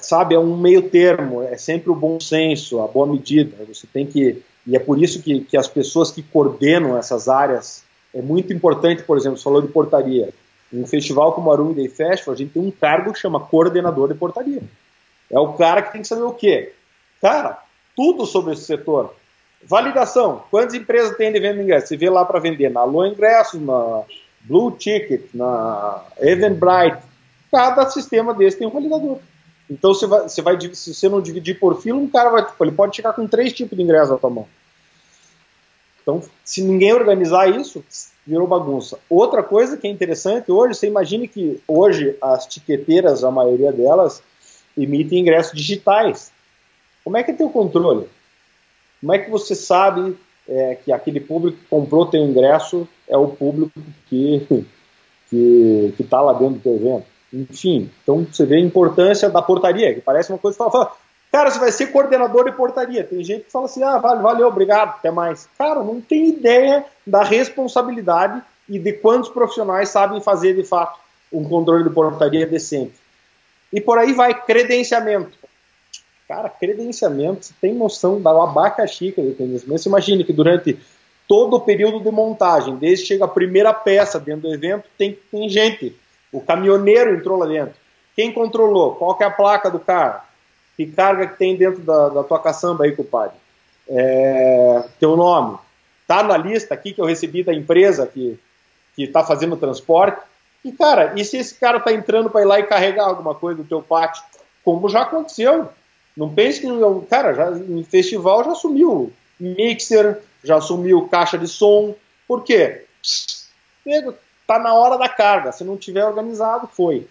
B: sabe, é um meio termo, é sempre o bom senso, a boa medida. Você tem que, e é por isso que as pessoas que coordenam essas áreas, é muito importante, por exemplo, você falou de portaria. Em um festival como o Arung Day Festival, a gente tem um cargo que chama coordenador de portaria. É o cara que tem que saber o quê? Cara, tudo sobre esse setor. Validação. Quantas empresas tem de venda ingressos? Você vê lá para vender na Alô Ingressos, na Blue Ticket, na Eventbrite. Cada sistema desse tem um validador. Então, se você não dividir por fila, um cara ele pode chegar com 3 tipos de ingresso na tua mão. Então, se ninguém organizar isso, virou bagunça. Outra coisa que é interessante hoje, você imagine que hoje as tiqueteiras, a maioria delas, emitem ingressos digitais. Como é que é teu controle? Como é que você sabe que aquele público que comprou teu ingresso é o público que está lá dentro do teu evento? Enfim, então você vê a importância da portaria, que parece uma coisa que fala, Cara, você vai ser coordenador de portaria. Tem gente que fala assim, valeu, obrigado, até mais. Cara, não tem ideia da responsabilidade e de quantos profissionais sabem fazer, de fato, um controle de portaria decente. E por aí vai, credenciamento. Cara, credenciamento, você tem noção da abacaxi que ele tem nisso. Mas você imagina que durante todo o período de montagem, desde que chega a primeira peça dentro do evento, tem gente. O caminhoneiro entrou lá dentro. Quem controlou? Qual que é a placa do carro? Que carga que tem dentro da tua caçamba aí, compadre? Teu nome. Tá na lista aqui que eu recebi da empresa que tá fazendo o transporte. E, cara, e se esse cara tá entrando para ir lá e carregar alguma coisa do teu pátio? Como já aconteceu. Não pense que... Cara, já, em festival já sumiu mixer, já sumiu caixa de som. Por quê? Tá na hora da carga. Se não tiver organizado, foi.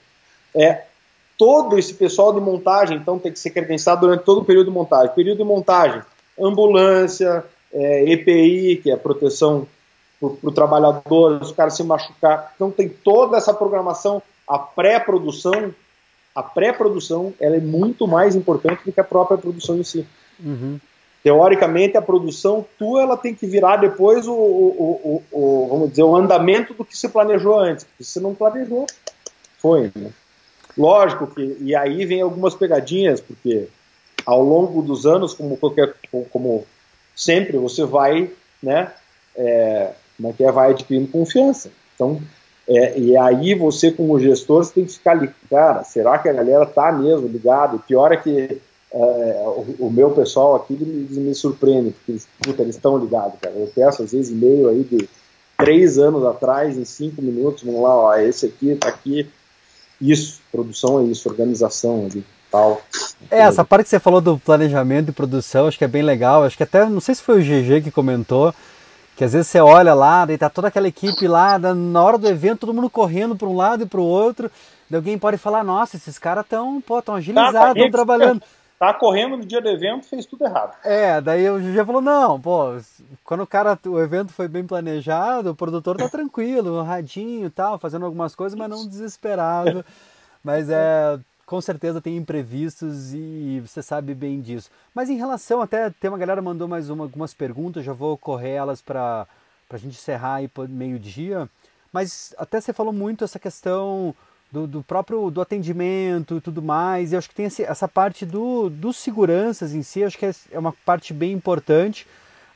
B: Todo esse pessoal de montagem, então, tem que ser credenciado durante todo o período de montagem. Período de montagem, ambulância, EPI, que é proteção para o trabalhador, os caras se machucar. Então, tem toda essa programação. A pré-produção, ela é muito mais importante do que a própria produção em si.
A: Uhum.
B: Teoricamente, a produção tua, ela tem que virar depois vamos dizer, o andamento do que se planejou antes. Porque se não planejou, foi, né? Lógico que, e aí vem algumas pegadinhas, porque ao longo dos anos, como sempre, você vai, né, vai adquirindo confiança. Então, e aí você, como gestor, você tem que ficar ali, cara, será que a galera tá mesmo ligada? O pior é que o meu pessoal aqui me surpreende, porque eles estão ligados, cara. Eu peço às vezes e-mail aí de 3 anos atrás, em 5 minutos, vamos lá, ó, esse aqui tá aqui. Isso, produção é isso, organização ali, tal.
A: Essa parte que você falou do planejamento e produção, acho que é bem legal. Acho que até, não sei se foi o GG que comentou, que às vezes você olha lá, daí tá toda aquela equipe lá, na hora do evento, todo mundo correndo para um lado e para o outro, daí alguém pode falar, nossa, esses caras estão agilizados, estão trabalhando.
B: Tá correndo no dia do evento, fez tudo errado.
A: Daí o GG falou, não, quando o evento foi bem planejado, o produtor tá tranquilo, um radinho e tal, fazendo algumas coisas, mas não desesperado. Mas com certeza tem imprevistos e você sabe bem disso. Mas em relação, até tem uma galera mandou algumas perguntas, já vou correr elas para a gente encerrar aí por meio-dia. Mas até você falou muito essa questão do próprio atendimento e tudo mais, e acho que tem essa parte dos seguranças em si, acho que é uma parte bem importante.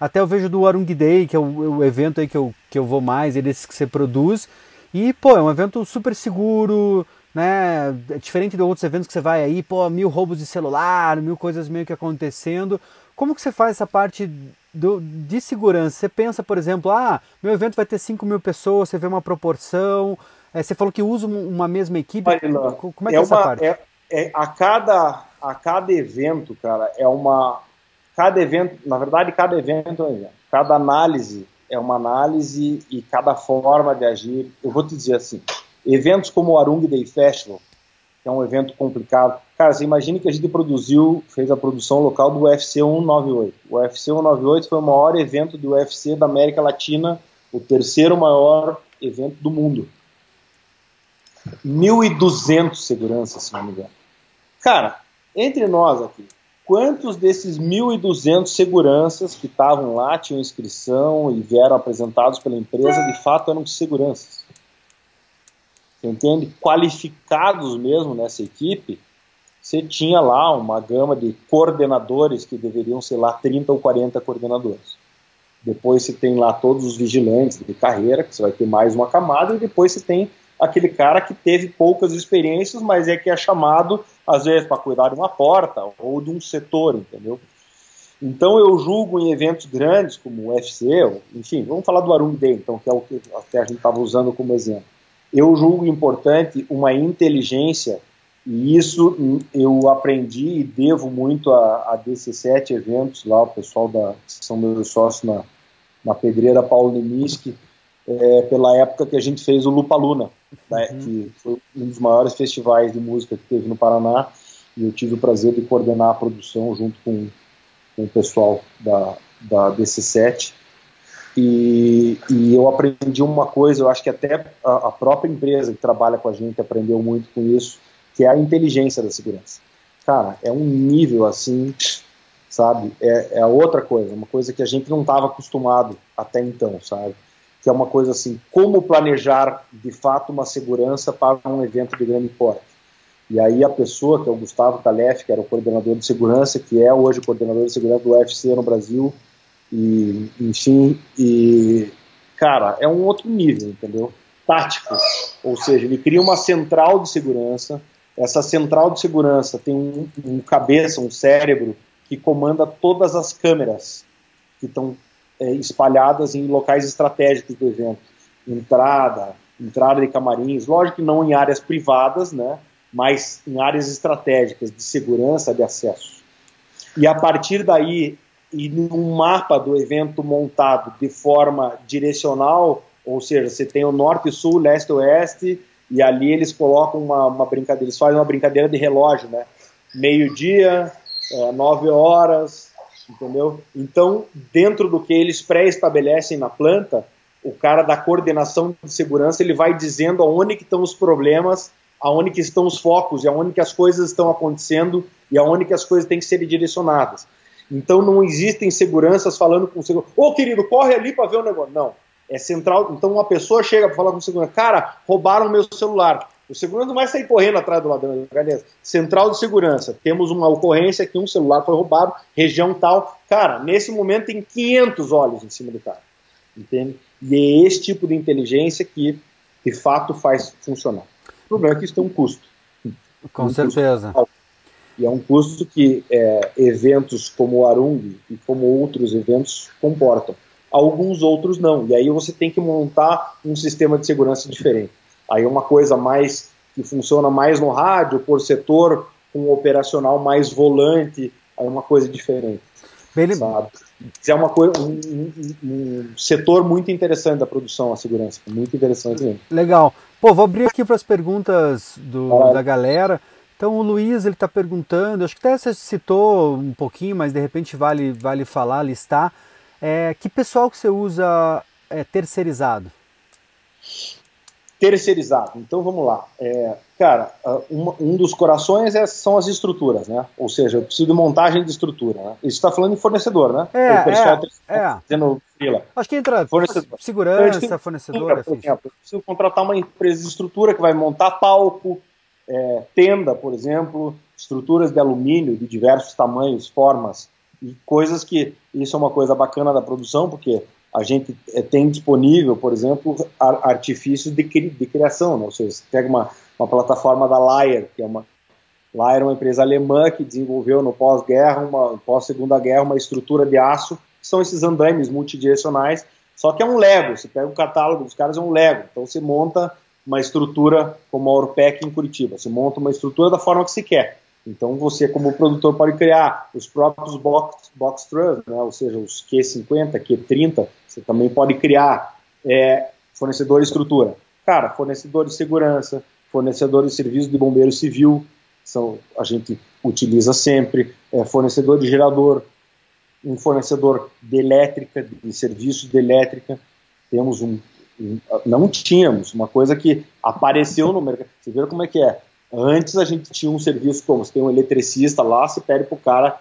A: Até eu vejo do Arung Day, que é o evento aí que eu vou mais, é desse que você produz, e é um evento super seguro, né, diferente de outros eventos que você vai aí, 1000 roubos de celular, 1000 coisas meio que acontecendo. Como que você faz essa parte de segurança? Você pensa, por exemplo, meu evento vai ter 5.000 pessoas, você vê uma proporção. Você falou que usa uma mesma equipe. Como é que é essa parte?
B: A cada evento, cara, cada evento é um evento. Cada análise é uma análise e cada forma de agir. Eu vou te dizer assim, eventos como o Arung Day Festival, que é um evento complicado. Cara, você imagina que a gente fez a produção local do UFC 198. O UFC 198 foi o maior evento do UFC da América Latina, o terceiro maior evento do mundo. 1.200 seguranças, se não me engano. Cara, entre nós aqui, quantos desses 1.200 seguranças que estavam lá, tinham inscrição e vieram apresentados pela empresa, de fato eram seguranças? Você entende? Qualificados mesmo nessa equipe, você tinha lá uma gama de coordenadores que deveriam ser lá 30 ou 40 coordenadores. Depois você tem lá todos os vigilantes de carreira, que você vai ter mais uma camada, e depois você tem aquele cara que teve poucas experiências, mas que é chamado, às vezes, para cuidar de uma porta ou de um setor, entendeu? Então eu julgo em eventos grandes, como o UFC, enfim, vamos falar do Arung Day, então, que é o que até a gente estava usando como exemplo. Eu julgo importante uma inteligência, e isso eu aprendi e devo muito a DC7 eventos, lá o pessoal que são meus sócios na Pedreira Paulo Nimiski, pela época que a gente fez o Lupaluna, né, que foi um dos maiores festivais de música que teve no Paraná, e eu tive o prazer de coordenar a produção junto com o pessoal da DC7, e eu aprendi uma coisa, eu acho que até a própria empresa que trabalha com a gente aprendeu muito com isso, que é a inteligência da segurança. cara, é um nível assim, sabe? É outra coisa, uma coisa que a gente não estava acostumado até então, sabe? Que é uma coisa assim, como planejar de fato uma segurança para um evento de grande porte. E aí a pessoa, que é o Gustavo Calef, que era o coordenador de segurança, que é hoje o coordenador de segurança do UFC no Brasil, e enfim, e cara, é um outro nível, entendeu? Tático, ou seja, ele cria uma central de segurança. Essa central de segurança tem um cabeça, um cérebro que comanda todas as câmeras que estão espalhadas em locais estratégicos do evento, entrada de camarins, lógico que não em áreas privadas, né, mas em áreas estratégicas de segurança de acesso. E a partir daí, e num mapa do evento montado de forma direcional, ou seja, você tem o norte, sul, leste, oeste, e ali eles colocam uma brincadeira, eles fazem uma brincadeira de relógio, né? Meio-dia, 9 horas, entendeu? Então, dentro do que eles pré-estabelecem na planta, o cara da coordenação de segurança, ele vai dizendo aonde que estão os problemas, aonde que estão os focos, e aonde que as coisas estão acontecendo, e aonde que as coisas têm que ser direcionadas. Então não existem seguranças falando com o segurança, ô querido, corre ali para ver o negócio. Não, é central. Então uma pessoa chega para falar com o segurança, cara, roubaram meu celular. O segurança não vai sair correndo atrás do ladrão. Beleza. Central de segurança, temos uma ocorrência que um celular foi roubado, região tal. Cara, nesse momento tem 500 olhos em cima do cara. Entende? E é esse tipo de inteligência que de fato faz funcionar. O problema é que isso tem um custo.
A: Com certeza.
B: E é um custo que eventos como o Arung e como outros eventos comportam. Alguns outros não. E aí você tem que montar um sistema de segurança diferente. Aí é uma coisa mais que funciona mais no rádio, por setor, com um operacional mais volante, aí é uma coisa diferente. Sabe? É uma coisa, um setor muito interessante da produção, a segurança. Muito interessante mesmo.
A: Legal. Pô, vou abrir aqui para as perguntas da galera. Então o Luiz, ele está perguntando, acho que até você citou um pouquinho, mas de repente vale falar, listar, que pessoal que você usa terceirizado?
B: Terceirizado, então vamos lá. Cara, um dos corações são as estruturas, né? Ou seja, eu preciso de montagem de estrutura, né? Isso está falando em fornecedor, né? O pessoal fazendo fila.
A: Acho que entra segurança, fornecedor.
B: Por exemplo, eu preciso contratar uma empresa de estrutura que vai montar palco, tenda, por exemplo, estruturas de alumínio de diversos tamanhos, formas, e coisas que, isso é uma coisa bacana da produção, porque a gente tem disponível, por exemplo, artifícios de criação, né? Ou seja, você pega uma plataforma da Lier, que é uma Lier, uma empresa alemã que desenvolveu no pós-guerra, pós-segunda guerra, uma estrutura de aço, que são esses andaimes multidirecionais, só que é um Lego, você pega o catálogo dos caras, é um Lego, então você monta uma estrutura como a Orpec em Curitiba, você monta uma estrutura da forma que você quer. Então você, como produtor, pode criar os próprios box truss, né? Ou seja, os Q50, Q30, você também pode criar fornecedor de estrutura. Cara, fornecedor de segurança, fornecedor de serviço de bombeiro civil, a gente utiliza sempre, fornecedor de gerador, um fornecedor de elétrica, de serviços de elétrica. Temos não tínhamos, uma coisa que apareceu no mercado. Você vê como é que é. Antes a gente tinha um serviço como, você tem um eletricista lá, você pede para o cara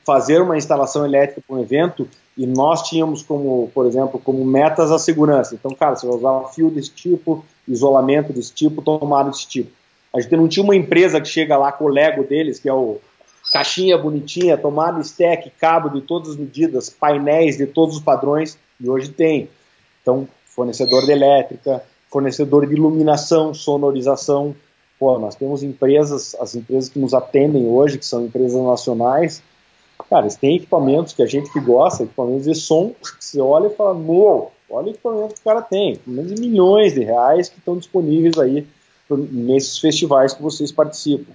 B: fazer uma instalação elétrica para um evento, e nós tínhamos como, por exemplo, como metas a segurança. Então, cara, você vai usar fio desse tipo, isolamento desse tipo, tomada desse tipo. A gente não tinha uma empresa que chega lá com o Lego deles, que é o caixinha bonitinha, tomada stack, cabo de todas as medidas, painéis de todos os padrões, e hoje tem. Então, fornecedor de elétrica, fornecedor de iluminação, sonorização. Pô, nós temos empresas, as empresas que nos atendem hoje, que são empresas nacionais, cara, eles têm equipamentos que a gente que gosta, equipamentos de som, que você olha e fala, olha o equipamento que o cara tem, equipamentos de milhões de reais que estão disponíveis aí nesses festivais que vocês participam.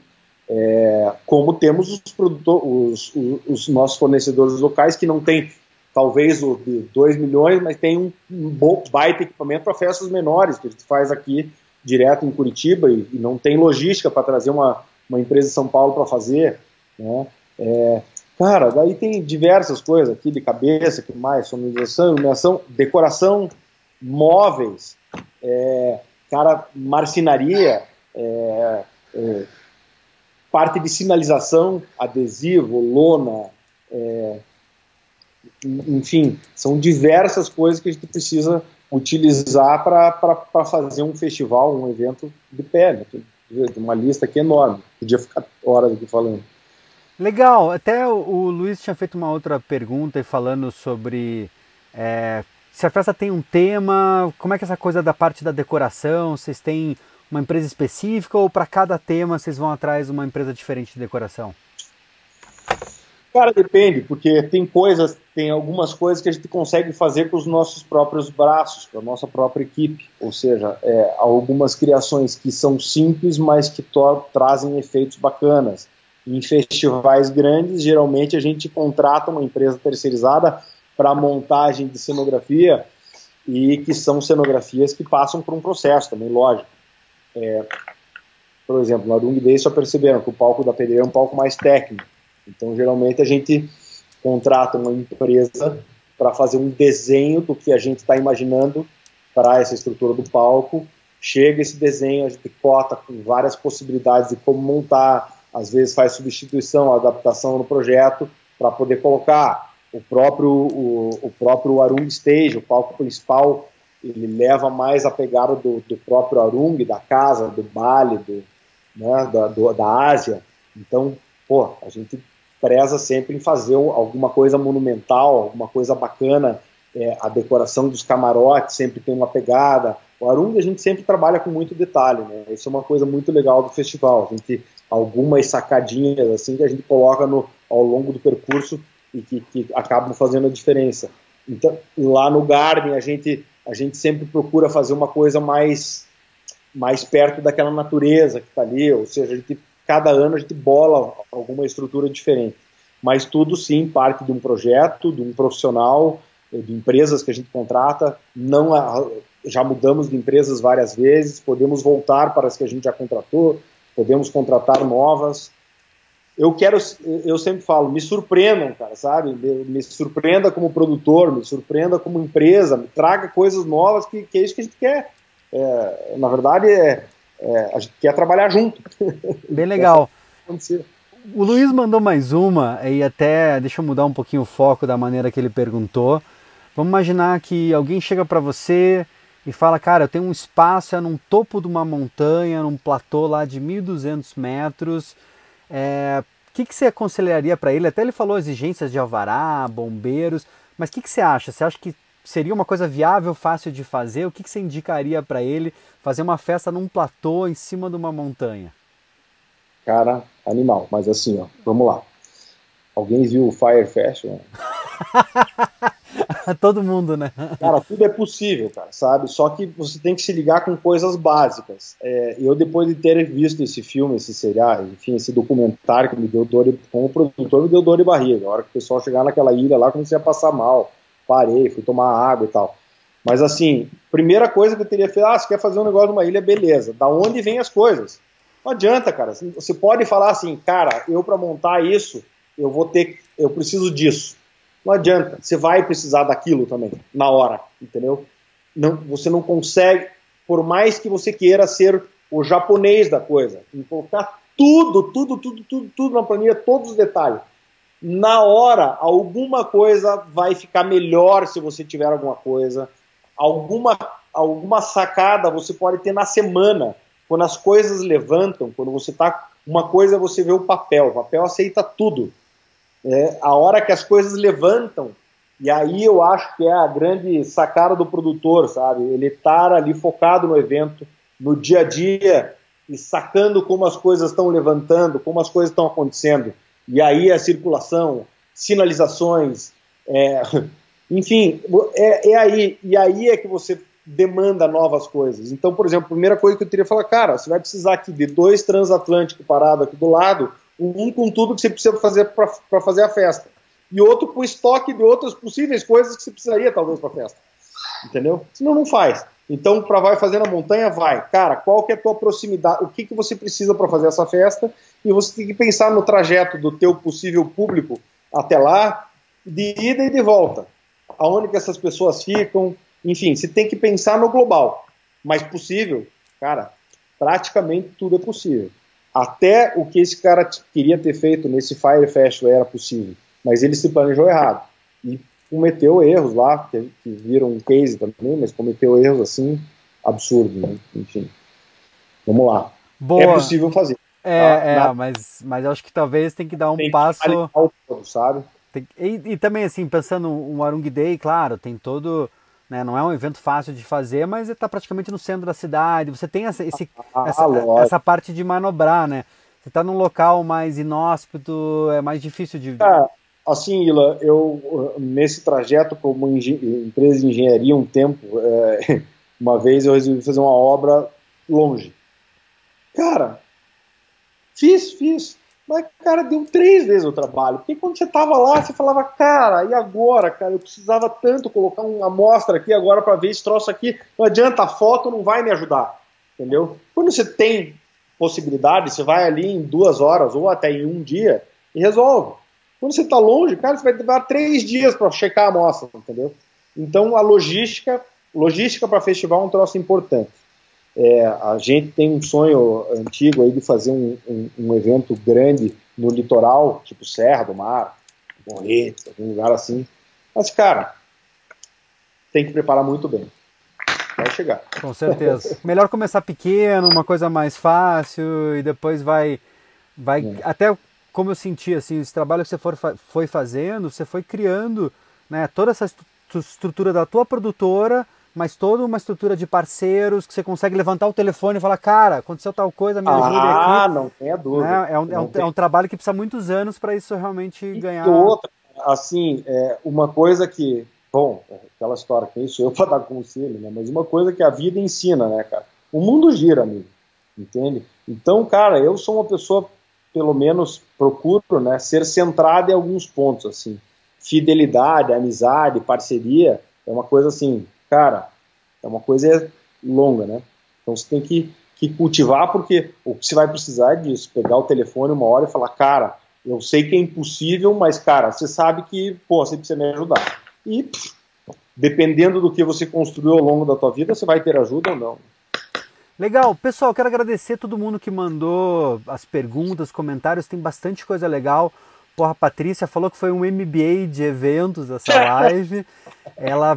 B: Como temos os nossos fornecedores locais que não tem talvez o de 2 milhões, mas tem um baita equipamento para festas menores, que a gente faz aqui direto em Curitiba e não tem logística para trazer uma empresa de São Paulo para fazer, né? Cara, daí tem diversas coisas aqui de cabeça, que mais, sonorização, iluminação, decoração, móveis, cara, marcenaria, parte de sinalização, adesivo, lona, enfim, são diversas coisas que a gente precisa utilizar para fazer um festival, um evento de pé, né? Uma lista aqui enorme, podia ficar horas aqui falando.
A: Legal, até o Luiz tinha feito uma outra pergunta falando sobre se a festa tem um tema, como é que é essa coisa da parte da decoração, vocês têm uma empresa específica ou para cada tema vocês vão atrás de uma empresa diferente de decoração?
B: Cara, depende, porque tem algumas coisas que a gente consegue fazer com os nossos próprios braços, com a nossa própria equipe, ou seja, algumas criações que são simples, mas que trazem efeitos bacanas. Em festivais grandes, geralmente a gente contrata uma empresa terceirizada para montagem de cenografia, e que são cenografias que passam por um processo também, lógico. Por exemplo, no Arung Day só perceberam que o palco da Pedreira é um palco mais técnico. Então, geralmente, a gente contrata uma empresa para fazer um desenho do que a gente está imaginando para essa estrutura do palco. Chega esse desenho, a gente cota com várias possibilidades de como montar, às vezes faz substituição, adaptação no projeto, para poder colocar o próprio Arung Stage, o palco principal, ele leva mais a pegada do próprio Arung, da casa, do Bali, da Ásia. Então, a gente preza sempre em fazer alguma coisa monumental, alguma coisa bacana. A decoração dos camarotes sempre tem uma pegada. O Arung a gente sempre trabalha com muito detalhe, né? Isso é uma coisa muito legal do festival. A gente, algumas sacadinhas assim que a gente coloca ao longo do percurso e que acabam fazendo a diferença. Então, lá no Garden a gente sempre procura fazer uma coisa mais perto daquela natureza que está ali, ou seja, cada ano a gente bola alguma estrutura diferente. Mas tudo sim parte de um projeto, de um profissional, de empresas que a gente contrata. Já mudamos de empresas várias vezes, podemos voltar para as que a gente já contratou, podemos contratar novas. Eu sempre falo, me surpreendam, cara, sabe? Me surpreenda como produtor, me surpreenda como empresa, me traga coisas novas, que é isso que a gente quer. Na verdade, a gente quer trabalhar junto.
A: Bem legal. O Luiz mandou mais uma, e até deixa eu mudar um pouquinho o foco da maneira que ele perguntou. Vamos imaginar que alguém chega para você e fala, cara, eu tenho um espaço num topo de uma montanha, num platô lá de 1.200 metros. O que você aconselharia para ele? Até ele falou exigências de alvará, bombeiros, mas o que você acha? Você acha que seria uma coisa viável, fácil de fazer? O que você indicaria para ele fazer uma festa num platô em cima de uma montanha?
B: Cara, animal, mas assim, vamos lá. Alguém viu o Fire Festival?
A: Todo mundo, né?
B: Cara, tudo é possível, cara, sabe? Só que você tem que se ligar com coisas básicas. Eu, depois de ter visto esse filme, esse seriado, enfim, esse documentário que me deu como produtor, me deu dor de barriga. A hora que o pessoal chegar naquela ilha lá, comecei a passar mal. Parei, fui tomar água e tal. Mas assim, primeira coisa que eu teria feito, você quer fazer um negócio numa ilha, beleza. Da onde vem as coisas? Não adianta, cara. Você pode falar assim, cara, para montar isso, eu preciso disso. Não adianta, você vai precisar daquilo também, na hora, entendeu? Você não consegue, por mais que você queira ser o japonês da coisa, e colocar tudo na planilha, todos os detalhes. Na hora, alguma coisa vai ficar melhor se você tiver alguma coisa. Alguma sacada você pode ter na semana, quando as coisas levantam, quando você tá... Uma coisa você vê o papel aceita tudo. A hora que as coisas levantam, e aí eu acho que é a grande sacada do produtor, sabe? Ele estar ali focado no evento, no dia a dia, e sacando como as coisas estão levantando, como as coisas estão acontecendo. E aí a circulação, sinalizações, enfim, aí é que você demanda novas coisas. Então, por exemplo, a primeira coisa que eu teria que falar, cara, você vai precisar aqui de 2 transatlânticos parados aqui do lado, um com tudo que você precisa fazer para fazer a festa, e outro com estoque de outras possíveis coisas que você precisaria talvez para a festa, entendeu? Senão não faz. Então, para vai fazer na montanha, vai. Cara, qual que é a tua proximidade, o que você precisa para fazer essa festa, e você tem que pensar no trajeto do teu possível público até lá, de ida e de volta. Aonde que essas pessoas ficam, enfim, você tem que pensar no global. Mas possível, cara, praticamente tudo é possível. até o que esse cara queria ter feito nesse Fire Festival era possível, mas ele se planejou errado e cometeu erros lá, que viram um case também, mas cometeu erros assim absurdos, né? Enfim, vamos lá. É
A: Boa.
B: possível fazer, tá? Nada
A: Mas eu acho que talvez tem que dar um
B: tem que
A: passo.
B: analisar o todo, sabe?
A: E também, assim, pensando um Arung Day, claro, tem todo. Né, não é um evento fácil de fazer, mas está praticamente no centro da cidade. Você tem essa
B: Lógico.
A: parte de manobrar, né? Você está num local mais inóspito, é mais difícil de.
B: Cara, assim, Ila, eu nesse trajeto como empresa de engenharia um tempo, uma vez eu resolvi fazer uma obra longe. Cara, fiz. Mas, cara, deu 3 vezes o trabalho. Porque quando você tava lá, você falava, cara, e agora, cara? Eu precisava tanto colocar uma amostra aqui agora para ver esse troço aqui. Não adianta, a foto não vai me ajudar. Entendeu? Quando você tem possibilidade, você vai ali em 2 horas ou até em um dia e resolve. Quando você está longe, cara, você vai levar 3 dias para checar a amostra, entendeu? Então, a logística para festival é um troço importante. A gente tem um sonho antigo aí de fazer um evento grande no litoral, tipo Serra do Mar, Morretes, algum lugar assim. Mas, cara, tem que preparar muito bem. Vai chegar.
A: Com certeza. Melhor começar pequeno, uma coisa mais fácil, e depois vai até como eu senti, assim, esse trabalho que você foi fazendo, você foi criando, né, toda essa estrutura da tua produtora, mas toda uma estrutura de parceiros que você consegue levantar o telefone e falar, cara, aconteceu tal coisa, me ajude aqui.
B: Não tenha dúvida.
A: Né? É um trabalho que precisa muitos anos para isso realmente
B: E
A: ganhar.
B: outra, assim, uma coisa que, bom, aquela história, quem sou eu para dar conselho, né? Mas uma coisa que a vida ensina, né, cara? O mundo gira, amigo, entende? Então, cara, eu sou uma pessoa, pelo menos procuro, né, ser centrada em alguns pontos, assim. Fidelidade, amizade, parceria, é uma coisa assim, cara, é uma coisa longa, né? Então você tem que cultivar, porque o que você vai precisar é disso, pegar o telefone uma hora e falar, cara, eu sei que é impossível, mas, cara, você sabe que, pô, você precisa me ajudar. E, dependendo do que você construiu ao longo da tua vida, você vai ter ajuda ou não.
A: Legal, pessoal, quero agradecer todo mundo que mandou as perguntas, comentários, tem bastante coisa legal. Porra, a Patrícia falou que foi um MBA de eventos essa live. Ela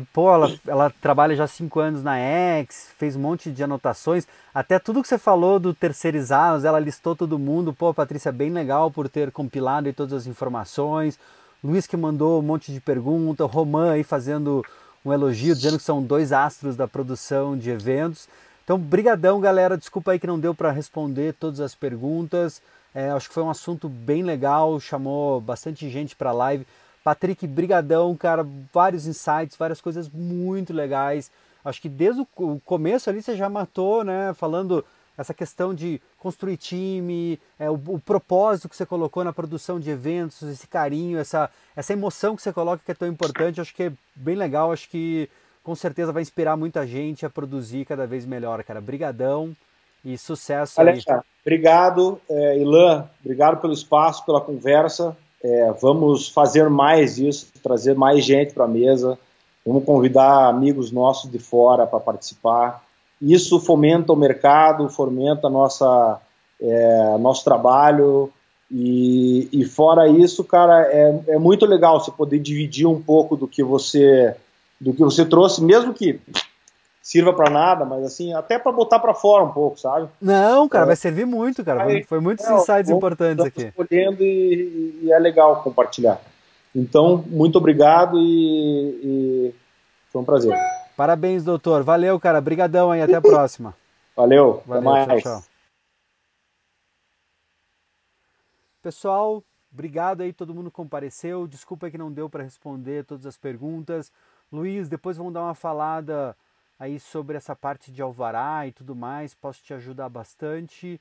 A: trabalha já há 5 anos na X, fez um monte de anotações. Até tudo que você falou do terceirizados, ela listou todo mundo. Pô, Patrícia, bem legal por ter compilado aí todas as informações. Luiz que mandou um monte de perguntas. Romã aí fazendo um elogio, dizendo que são 2 astros da produção de eventos. Então, brigadão, galera. Desculpa aí que não deu para responder todas as perguntas. Acho que foi um assunto bem legal, chamou bastante gente para a live. Patrick, brigadão, cara. Vários insights, várias coisas muito legais. Acho que desde o começo ali você já matou, né? Falando essa questão de construir time, o propósito que você colocou na produção de eventos, esse carinho, essa emoção que você coloca que é tão importante. Acho que é bem legal. Acho que com certeza vai inspirar muita gente a produzir cada vez melhor, cara. Brigadão e sucesso aí.
B: Alexa, obrigado, Ilan, obrigado pelo espaço, pela conversa. Vamos fazer mais isso, trazer mais gente para a mesa. Vamos convidar amigos nossos de fora para participar. Isso fomenta o mercado, fomenta nosso trabalho. E fora isso, cara, é muito legal você poder dividir um pouco do que você trouxe, mesmo que sirva para nada, mas assim, até para botar para fora um pouco, sabe?
A: Não, cara, vai servir muito, cara. Foi muitos insights importantes aqui.
B: Escolhendo e é legal compartilhar. Então, muito obrigado e foi um prazer.
A: Parabéns, doutor. Valeu, cara. Brigadão aí. Até a próxima.
B: Valeu, até
A: Valeu, tchau,
B: mais.
A: tchau. Pessoal, obrigado aí, todo mundo compareceu. Desculpa aí que não deu para responder todas as perguntas. Luiz, depois vamos dar uma falada aí sobre essa parte de alvará e tudo mais. Posso te ajudar bastante.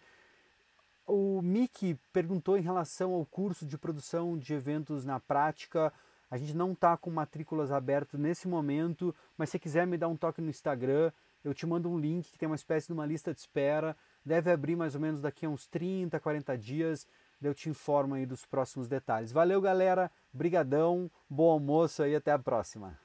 A: O Mickey perguntou em relação ao curso de produção de eventos na prática. A gente não está com matrículas abertas nesse momento, mas se quiser me dar um toque no Instagram, eu te mando um link que tem uma espécie de uma lista de espera. Deve abrir mais ou menos daqui a uns 30, 40 dias. Eu te informo aí dos próximos detalhes. Valeu, galera. Brigadão. Bom almoço e até a próxima.